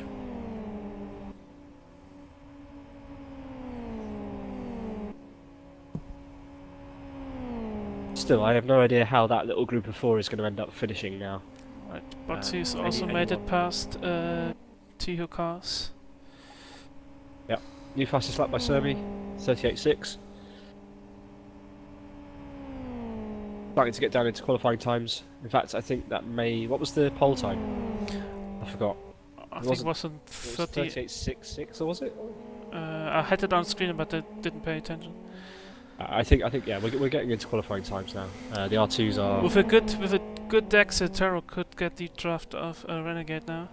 Still, I have no idea how that little group of 4 is going to end up finishing now. Right, but he's also made it past Tihu cars. Yep, new fastest lap by Sermi, 38.6. Starting to get down into qualifying times. In fact, I think that may... What was the pole time? I forgot. I think it wasn't 38.66, or was it? I had it on screen, but I didn't pay attention. I think yeah, we're getting into qualifying times now. The R2s are... With a good exit, Taro could get the draft of Renegade now.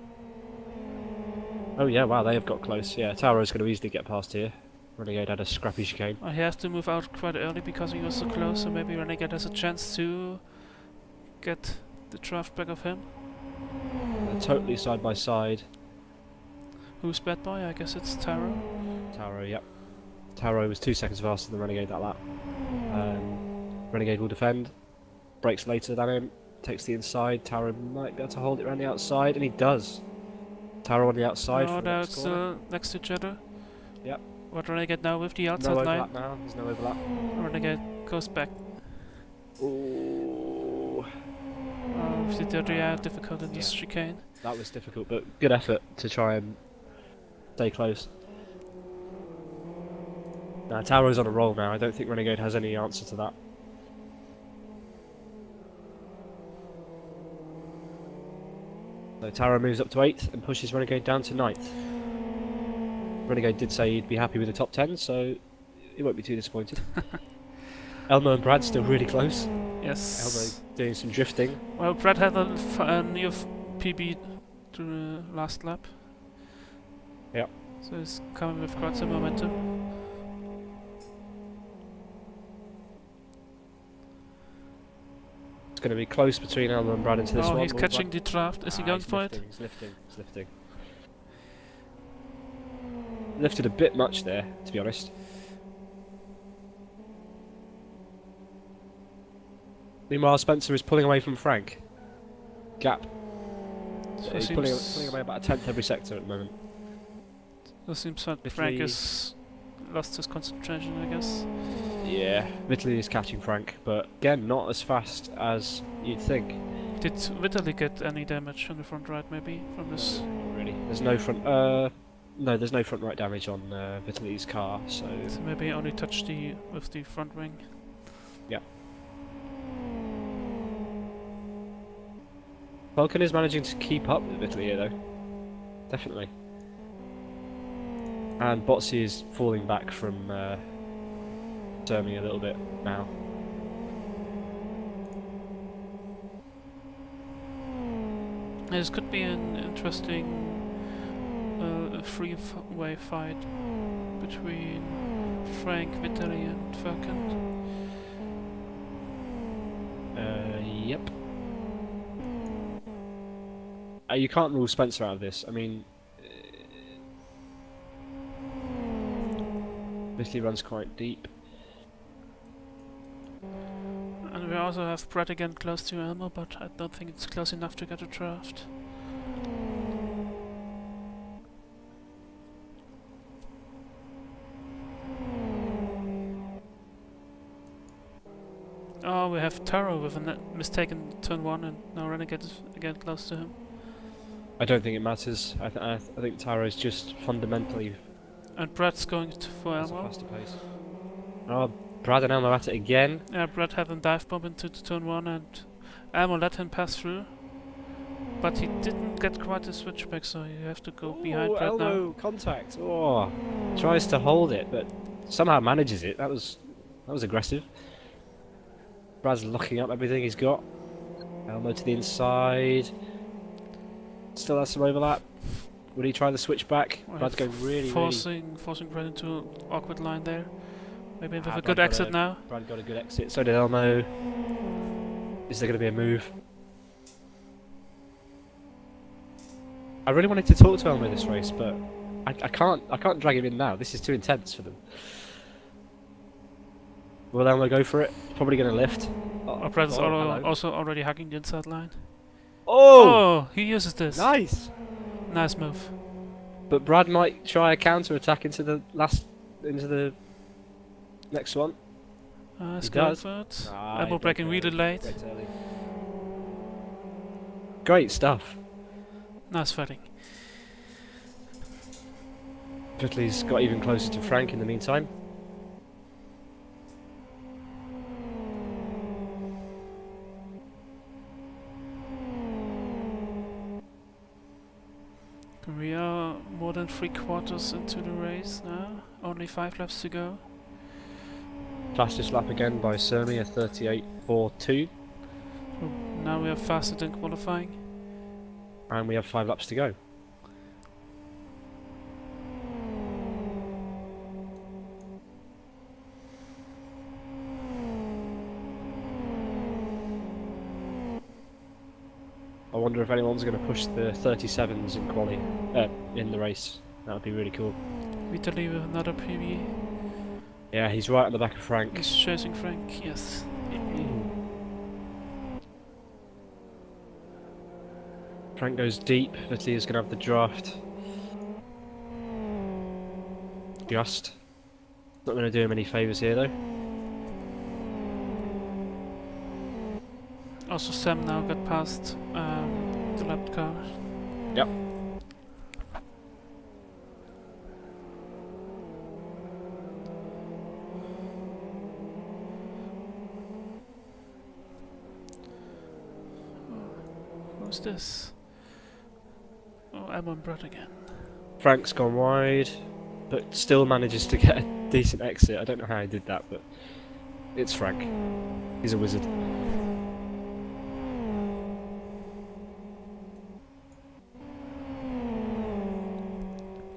Oh yeah, wow, they have got close. Yeah, Taro's going to easily get past here. Renegade had a scrappy chicane. He has to move out quite early because he was so close, so maybe Renegade has a chance to get the draft back of him. They're totally side by side. Who's bad boy? I guess it's Taro. Taro, yep. Taro was 2 seconds faster than Renegade that lap. Renegade will defend. Brakes later than him. Takes the inside. Taro might be able to hold it around the outside, and he does. Taro on the outside. Oh, for the now next it's corner. next to each other. Yep. What Renegade now with the outside No line? overlap now. There's no overlap. Renegade goes back. Ooh. Oh, with the dirty air, difficult in this chicane. That was difficult, but good effort to try and stay close. Now Taro's on a roll now. I don't think Renegade has any answer to that. So Taro moves up to 8th and pushes Renegade down to 9th. Renegade did say he'd be happy with the top 10, so he won't be too disappointed. Elmo and Brad still really close. Yes. Elmo doing some drifting. Well, Brad had a near PB to the last lap. Yep. So he's coming with quite some momentum. It's going to be close between Elmo and Brad into this one. Oh, he's Will catching Brad- the draft. Is he going he's for lifting, it? He's lifting, he's lifting. Lifted a bit much there, to be honest. Meanwhile, Spencer is pulling away from Frank. Gap. So He's seems- pulling away about a tenth every sector at the moment. It seems that Italy- Frank has lost his concentration, I guess. Yeah, Vitaly is catching Frank, but again, not as fast as you'd think. Did Vitaly get any damage on the front right, maybe, from this? Not really. There's no front. No, there's no front right damage on Vitaly's car, so. So maybe only touched with the front wing. Yeah. Falcon is managing to keep up with Vitaly here, though. Definitely. And Botsy is falling back from Sermi a little bit now. This could be an interesting three-way fight between Frank, Vitaly and Falcon. Yep. You can't rule Spencer out of this. I mean, Vitaly runs quite deep. And we also have Brett again close to Elmo, but I don't think it's close enough to get a draft. Oh, we have Taro with a mistaken turn 1 and now Renegade is again close to him. I don't think it matters. I think Taro's just fundamentally And Brett's going for has a Elmo. faster pace. Oh, Brad and Elmo at it again. Yeah, Brett had a dive bomb into the turn 1 and Elmo let him pass through. But he didn't get quite a switchback, so you have to go behind Brett now. Elmo contact. Oh, tries to hold it, but somehow manages it. That was aggressive. Brad's locking up everything he's got. Elmo to the inside. Still has some overlap. Would he try the switchback? Well, Brad's going really, forcing Brett into an awkward line there. Maybe with a Brad good got exit now. Brad got a good exit. So did Elmo. Is there going to be a move? I really wanted to talk to Elmo this race, but I can't drag him in now. This is too intense for them. Will Elmo go for it? Probably going to lift. Oh, Brett is hello. also already hugging the inside line. Oh! Oh, he uses this. Nice! Nice move. But Brad might try a counter attack into the next one. He's He going does. for it. Ah, Elmo he breaking broke really early. late. Breaks early. Great stuff. Nice fighting. Vitaly's got even closer to Frank in the meantime. We are more than 3/4 into the race now. Only 5 laps to go. Fastest lap again by Sermi, a 38.42. So now we are faster than qualifying. And we have 5 laps to go. I wonder if anyone's going to push the 37s in quali, in the race. That would be really cool. Vitaly with another PB. Yeah, he's right on the back of Frank. He's chasing Frank, yes. Frank goes deep. Vitaly is going to have the draft. Just. Not going to do him any favours here though. Also Sam now got past the lap car. Yep. Who's this? Oh, I'm on Brad again. Frank's gone wide, but still manages to get a decent exit. I don't know how he did that, but it's Frank. He's a wizard.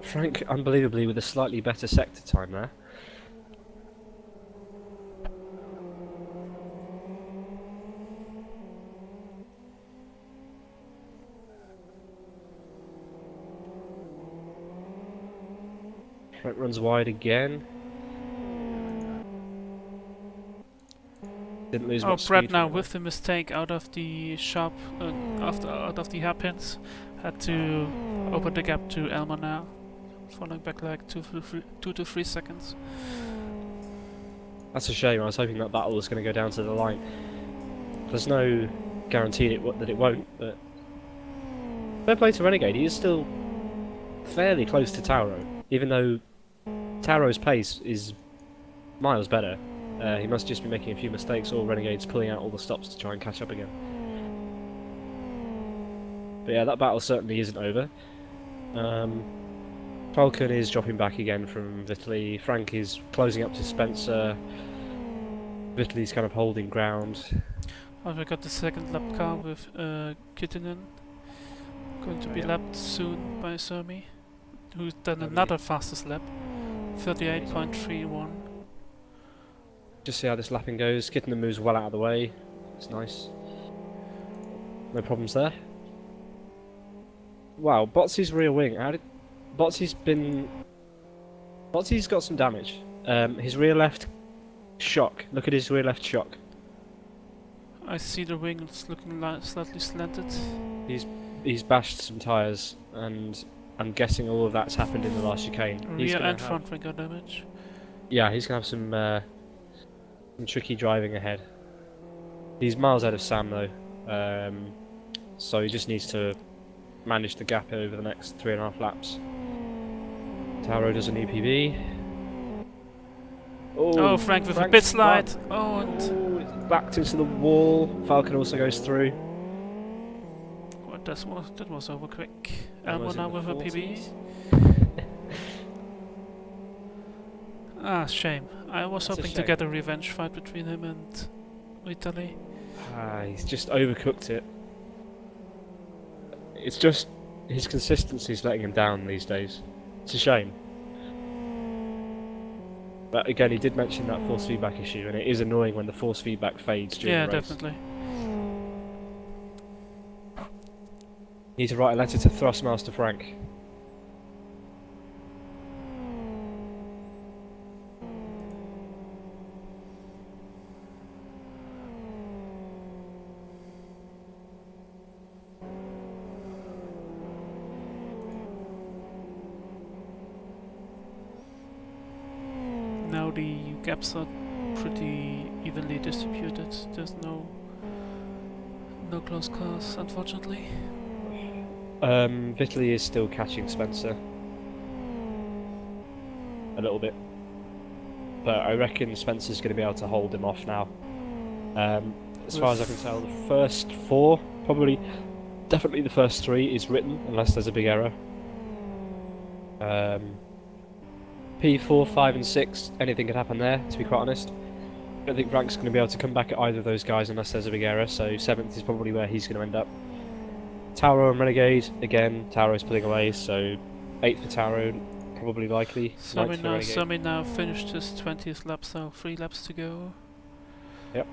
Frank, unbelievably, with a slightly better sector time there. Frank runs wide again. Didn't lose much Brad speed now from with the mistake out of the shop, out of the hairpins, had to open the gap to Elmer now, falling back like 2 to 3 seconds. That's a shame. I was hoping that battle was going to go down to the line. There's no guarantee that it won't, but fair play to Renegade. He is still fairly close to Tauro, even though Tauro's pace is miles better. He must just be making a few mistakes, or Renegade's pulling out all the stops to try and catch up again. But yeah, that battle certainly isn't over. Falcon is dropping back again from Vitaly. Frank is closing up to Spencer. Vitaly's kind of holding ground. Oh, we got the second lap car with Kittinen. Going to be lapped soon by Sermi, who's done another fastest lap. 38.31. Just see how this lapping goes. Kittinen moves well out of the way. It's nice. No problems there. Wow, Botsy's rear wing. Botsy's got some damage. His rear left shock. Look at his rear left shock. I see the wing is looking slightly slanted. He's bashed some tyres, and I'm guessing all of that's happened in the last chicane. Rear and front wing got damage. Yeah, he's gonna have some tricky driving ahead. He's miles ahead of Sam though, so he just needs to manage the gap over the next 3.5 laps. Tauro does an EPB. Oh, Frank with a pit slide. Oh, and it's backed into the wall. Falcon also goes through. what that was over quick. Elmo now with a PB. Ah, shame. I was That's a hoping to shame. get a revenge fight between him and Vitaly. He's just overcooked it. It's just his consistency's letting him down these days. It's a shame. But again, he did mention that force feedback issue, and it is annoying when the force feedback fades during Yeah, the race. definitely. Need to write a letter to Thrustmaster Frank. Now the gaps are pretty evenly distributed. There's no close cars, unfortunately. Vitaly is still catching Spencer. A little bit. But I reckon Spencer's going to be able to hold him off now. As far as I can tell, the first 4, definitely the first 3 is written, unless there's a big error. P4, 5 and 6, anything could happen there, to be quite honest. I don't think Frank's going to be able to come back at either of those guys unless there's a big error, so 7th is probably where he's going to end up. Tauro and Renegade, again, Tauro's pulling away, so 8th for Tauro, probably likely. 9th for Renegade. Sami now finished his 20th lap, so 3 laps to go. Yep.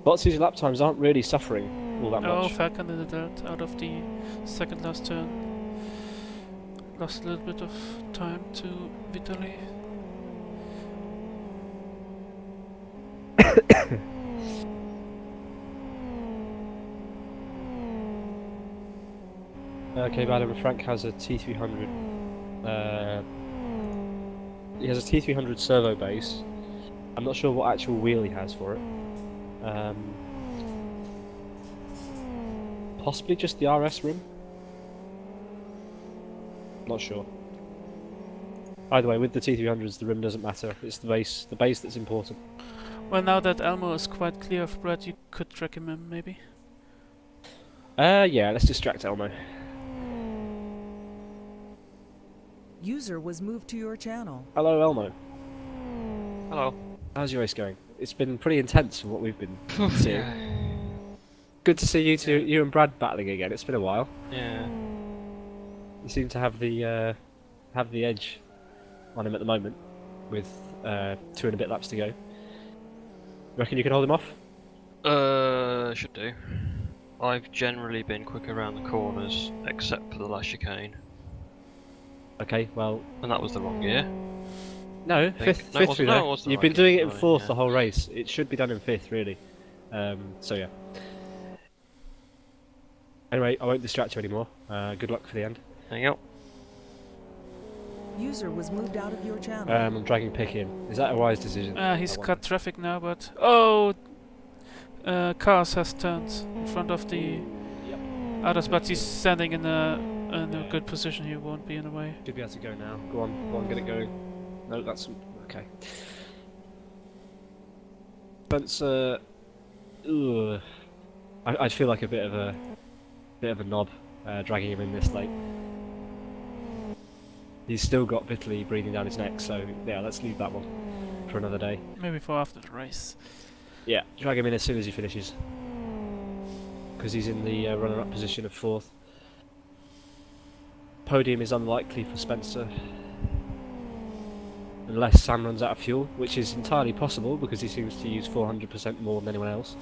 Botsy's lap times aren't really suffering. all that Oh, much. Falcon in the dirt out of the second last turn. Lost a little bit of time to Vitaly. Okay, Madam, Frank has a T300. He has a T300 servo base. I'm not sure what actual wheel he has for it. Possibly just the RS rim? Not sure. Either way, with the T300s, the rim doesn't matter. It's the base that's important. Well, now that Elmo is quite clear of Brad, you could track him in, maybe. Yeah, let's distract Elmo. User was moved to your channel. Hello, Elmo. Hello. How's your race going? It's been pretty intense from what we've been seeing. Good to see you and Brad battling again. It's been a while. Yeah. You seem to have the edge on him at the moment, with 2 and a bit laps to go. Reckon you can hold him off? Should do. I've generally been quick around the corners, except for the last chicane. Okay, well... And that was the wrong year. No, fifth through there. You've been doing it in 4th the whole race. It should be done in 5th, really. So yeah. Anyway, I won't distract you anymore. Good luck for the end. There you go. User was moved out of your channel. I'm dragging Pick in. Is that a wise decision? He's cut traffic now, but... Oh! Cars has turned in front of the others, but he's standing in a good position. He won't be in the way. Should be able to go now. Go on, get it going. No, that's... okay. Spencer... Ugh. I feel like a bit of a knob dragging him in this late. He's still got Vitaly breathing down his neck, so yeah, let's leave that one for another day. Maybe for after the race. Yeah, drag him in as soon as he finishes, because he's in the runner-up position of 4th. Podium is unlikely for Spencer, unless Sam runs out of fuel, which is entirely possible because he seems to use 400% more than anyone else.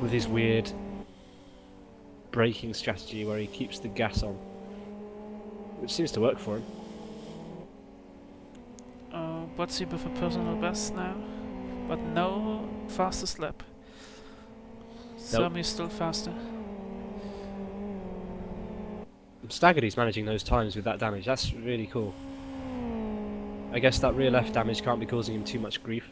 With his weird braking strategy where he keeps the gas on, which seems to work for him. What's he with a personal best now? But no fastest lap. Sammy is still faster. I'm staggered he's managing those times with that damage. That's really cool. I guess that rear left damage can't be causing him too much grief.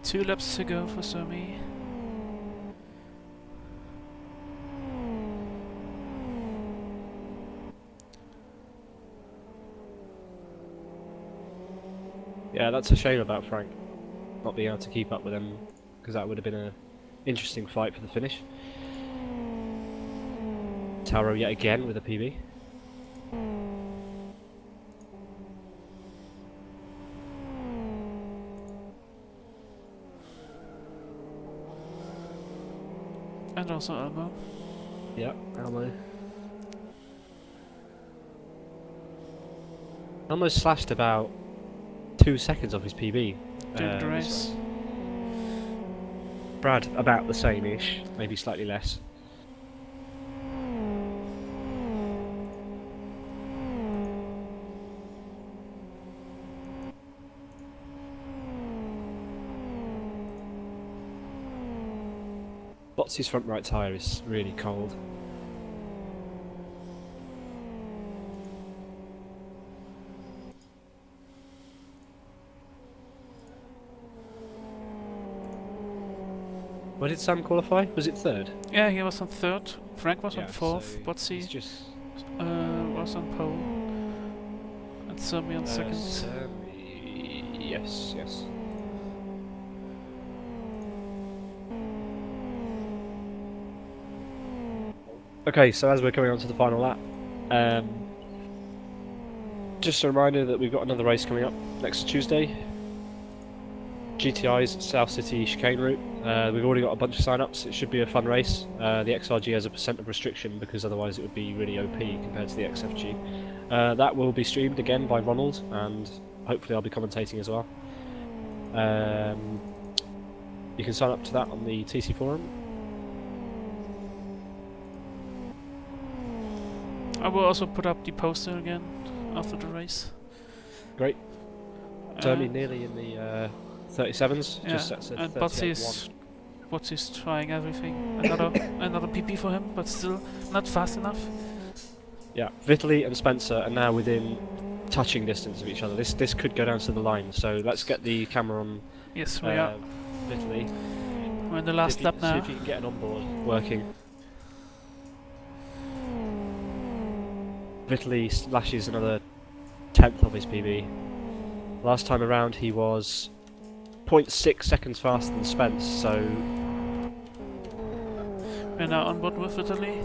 Two laps to go for Sammy. Yeah, that's a shame about Frank not being able to keep up with him, because that would have been an interesting fight for the finish. Taro yet again with a PB. And also Elmo. Yeah, Elmo. Elmo slashed about 2 seconds off his PB During the race. Brad about the same-ish, maybe slightly less. Botsy's front right tyre is really cold. Where did Sam qualify? Was it 3rd? Yeah, he was on 3rd. Frank was on Yeah, 4th. so Botsy it's just was on pole. And Sammy on 2nd. Yes, yes. Okay, so as we're coming on to the final lap, just a reminder that we've got another race coming up next Tuesday. GTI's South City chicane route. We've already got a bunch of sign-ups. It should be a fun race. The XRG has a % of restriction because otherwise it would be really OP compared to the XFG. That will be streamed again by Ronald, and hopefully I'll be commentating as well. You can sign up to that on the TC forum. I will also put up the poster again after the race. Great. Tony nearly in the 37s. Yeah, Just sets a and 38.1. Botsy's trying everything. Another PP for him, but still not fast enough. Yeah, Vitaly and Spencer are now within touching distance of each other. This could go down to the line. So let's get the camera on. Yes, we are. Vitaly. We're in the last lap now. See if you can get an onboard working. Vitaly slashes another 10th of his PB. Last time around he was 0.6 seconds faster than Spence, so... We're now on board with Vitaly.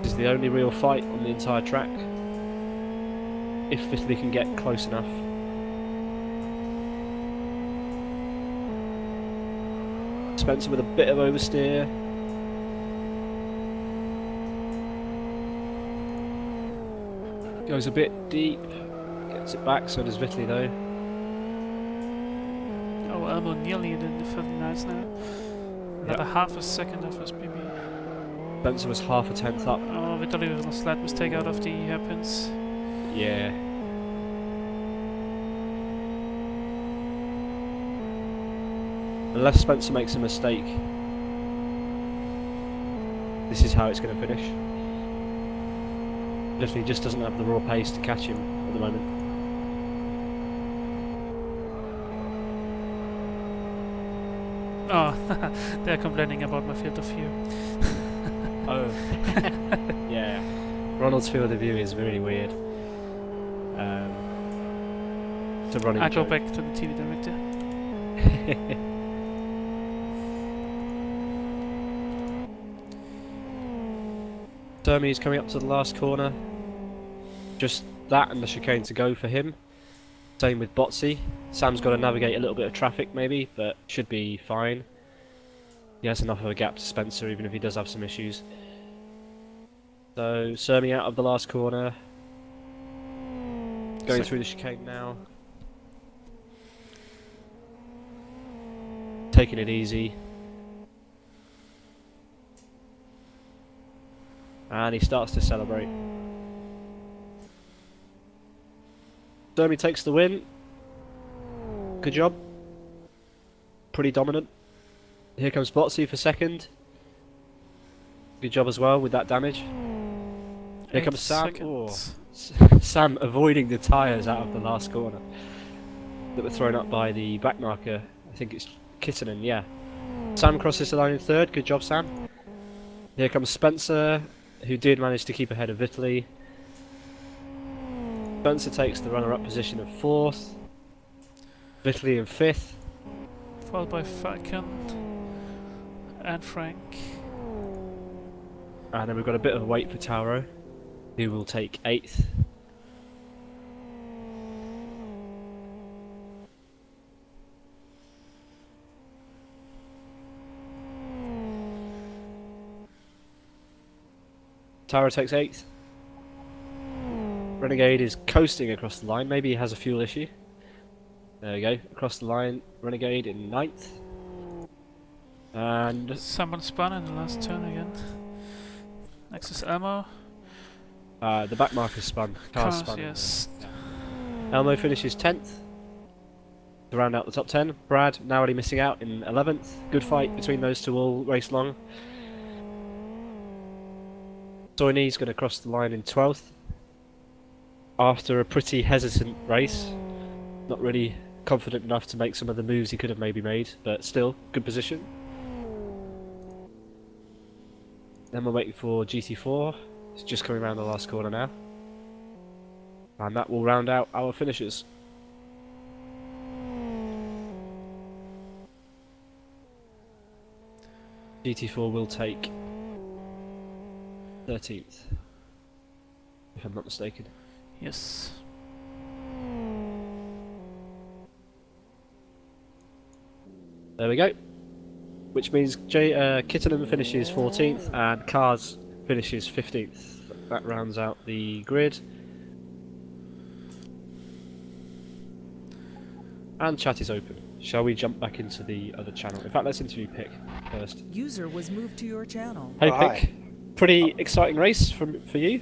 This is the only real fight on the entire track. If Vitaly can get close enough. Spencer with a bit of oversteer. Goes a bit deep. Gets it back, so does Vitaly though. Oh, Elmo nearly in the 39s now. Another half a second of his PB. Spencer was half a tenth up. Oh, Vitaly with a slight mistake out of the hairpins. Yeah. Unless Spencer makes a mistake, this is how it's going to finish. Vitaly just doesn't have the raw pace to catch him at the moment. Oh, they're complaining about my field of view. Oh. Yeah. Ronald's field of view is really weird. It's a running I go joke. back to the TV director. Dermy's coming up to the last corner. Just that and the chicane to go for him. Same with Botsy. Sam's got to navigate a little bit of traffic maybe, but should be fine. He has enough of a gap to Spencer even if he does have some issues. So, Sermi out of the last corner. Going through the chicane now. Taking it easy. And he starts to celebrate. Sermi takes the win. Good job. Pretty dominant. Here comes Botsy for second. Good job as well with that damage. Here comes Sam. Oh. Sam avoiding the tyres out of the last corner that were thrown up by the back marker. I think it's Kittenen, yeah. Sam crosses the line in third. Good job, Sam. Here comes Spencer, who did manage to keep ahead of Vitaly. Spencer takes the runner-up position of fourth. Vitaly in fifth. Followed by Falcon and Frank. And then we've got a bit of a wait for Tauro, who will take eighth. Tauro takes eighth. Renegade is coasting across the line. Maybe he has a fuel issue. There we go. Across the line, Renegade in ninth. And someone spun in the last turn again. Next is Elmo. The back marker spun. Cars spun. Yes. Elmo finishes 10th to round out the top 10. Brad narrowly missing out in 11th. Good fight between those two all race long. Soini's going to cross the line in 12th. After a pretty hesitant race. Not really confident enough to make some of the moves he could have maybe made, but still, good position. Then we're waiting for GT4. It's just coming around the last corner now. And that will round out our finishers. GT4 will take 13th, if I'm not mistaken. Yes. There we go. Which means Kittenen finishes 14th and Cars finishes 15th. That rounds out the grid. And chat is open. Shall we jump back into the other channel? In fact, let's interview Pick first. User was moved to your channel. Hey Oh, Pick, hi. pretty exciting race for you.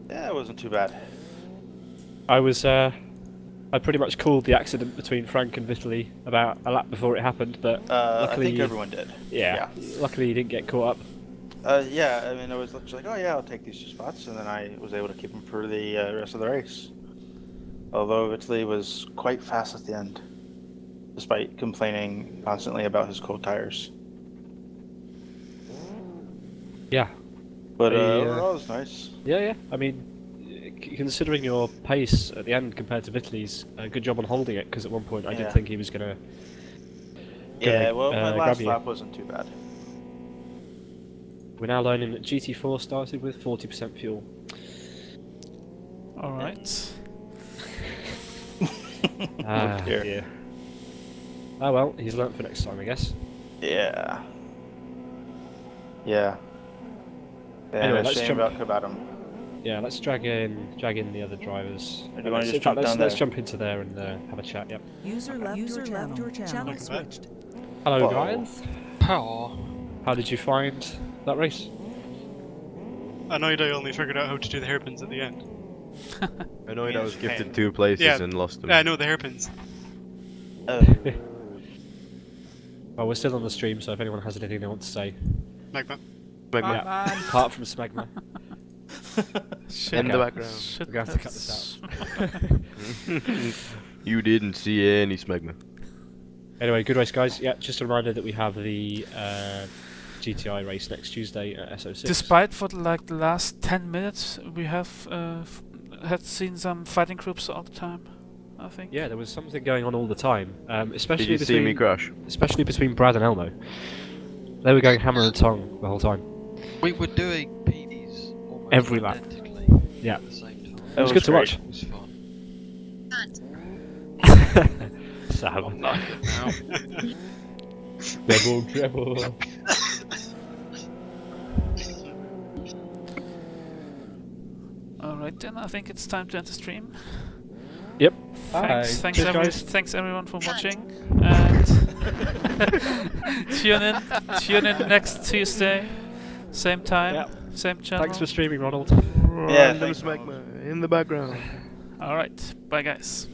Yeah, it wasn't too bad. I pretty much called the accident between Frank and Vitaly about a lap before it happened, but luckily I think everyone did. Yeah, luckily you didn't get caught up. Yeah, I mean, I was just like, oh yeah, I'll take these 2 spots, and then I was able to keep them for the rest of the race. Although Vitaly was quite fast at the end, despite complaining constantly about his cold tires. Yeah. But overall, it was nice. Yeah. I mean, considering your pace at the end compared to Vitaly's, good job on holding it, because at one point I did think he was gonna Yeah, well, my last grab you. lap wasn't too bad. We're now learning that GT4 started with 40% fuel. Alright. Ah, dear. yeah. Oh well, he's learnt for next time, I guess. Yeah. Yeah. Anyway, let's shame jump- about him. Yeah, let's drag in the other drivers. Or do you wanna Let's- just in fact, jump let's, down let's there? jump into there and have a chat. Yep. User left your channel. Channel Okay. switched. Hello, Whoa. guys. Oh. How did you find that race? Annoyed I only figured out how to do the hairpins at the end. Annoyed I was Means gifted pain. 2 places Yeah. and lost them. Yeah, I know the hairpins. Oh. Well, we're still on the stream, so if anyone has anything they want to say, Magma. Magma. yeah, apart from Smegma, Shit. In the background. Shit, we're gonna have to cut this that's- You didn't see any smegma. Anyway, good race, guys. Yeah, just a reminder that we have the GTI race next Tuesday at SO6. Despite for the last 10 minutes, we have had seen some fighting groups all the time, I think. Yeah, there was something going on all the time, especially Did you between see me crash? especially between Brad and Elmo. They were going hammer and tongue the whole time. We were doing PDs almost Every lap. identically Yeah. at the same time. It was good to watch. It was fun. Sam. Now. Treble. Alright then, I think it's time to end the stream. Yep. Thanks, thanks, Cheers, guys. thanks everyone for watching, and tune in next Tuesday, same time, Yeah. same channel. Thanks for streaming, Ronald. Yeah, Random thanks, Ronald. smegma in the background. Alright, bye guys.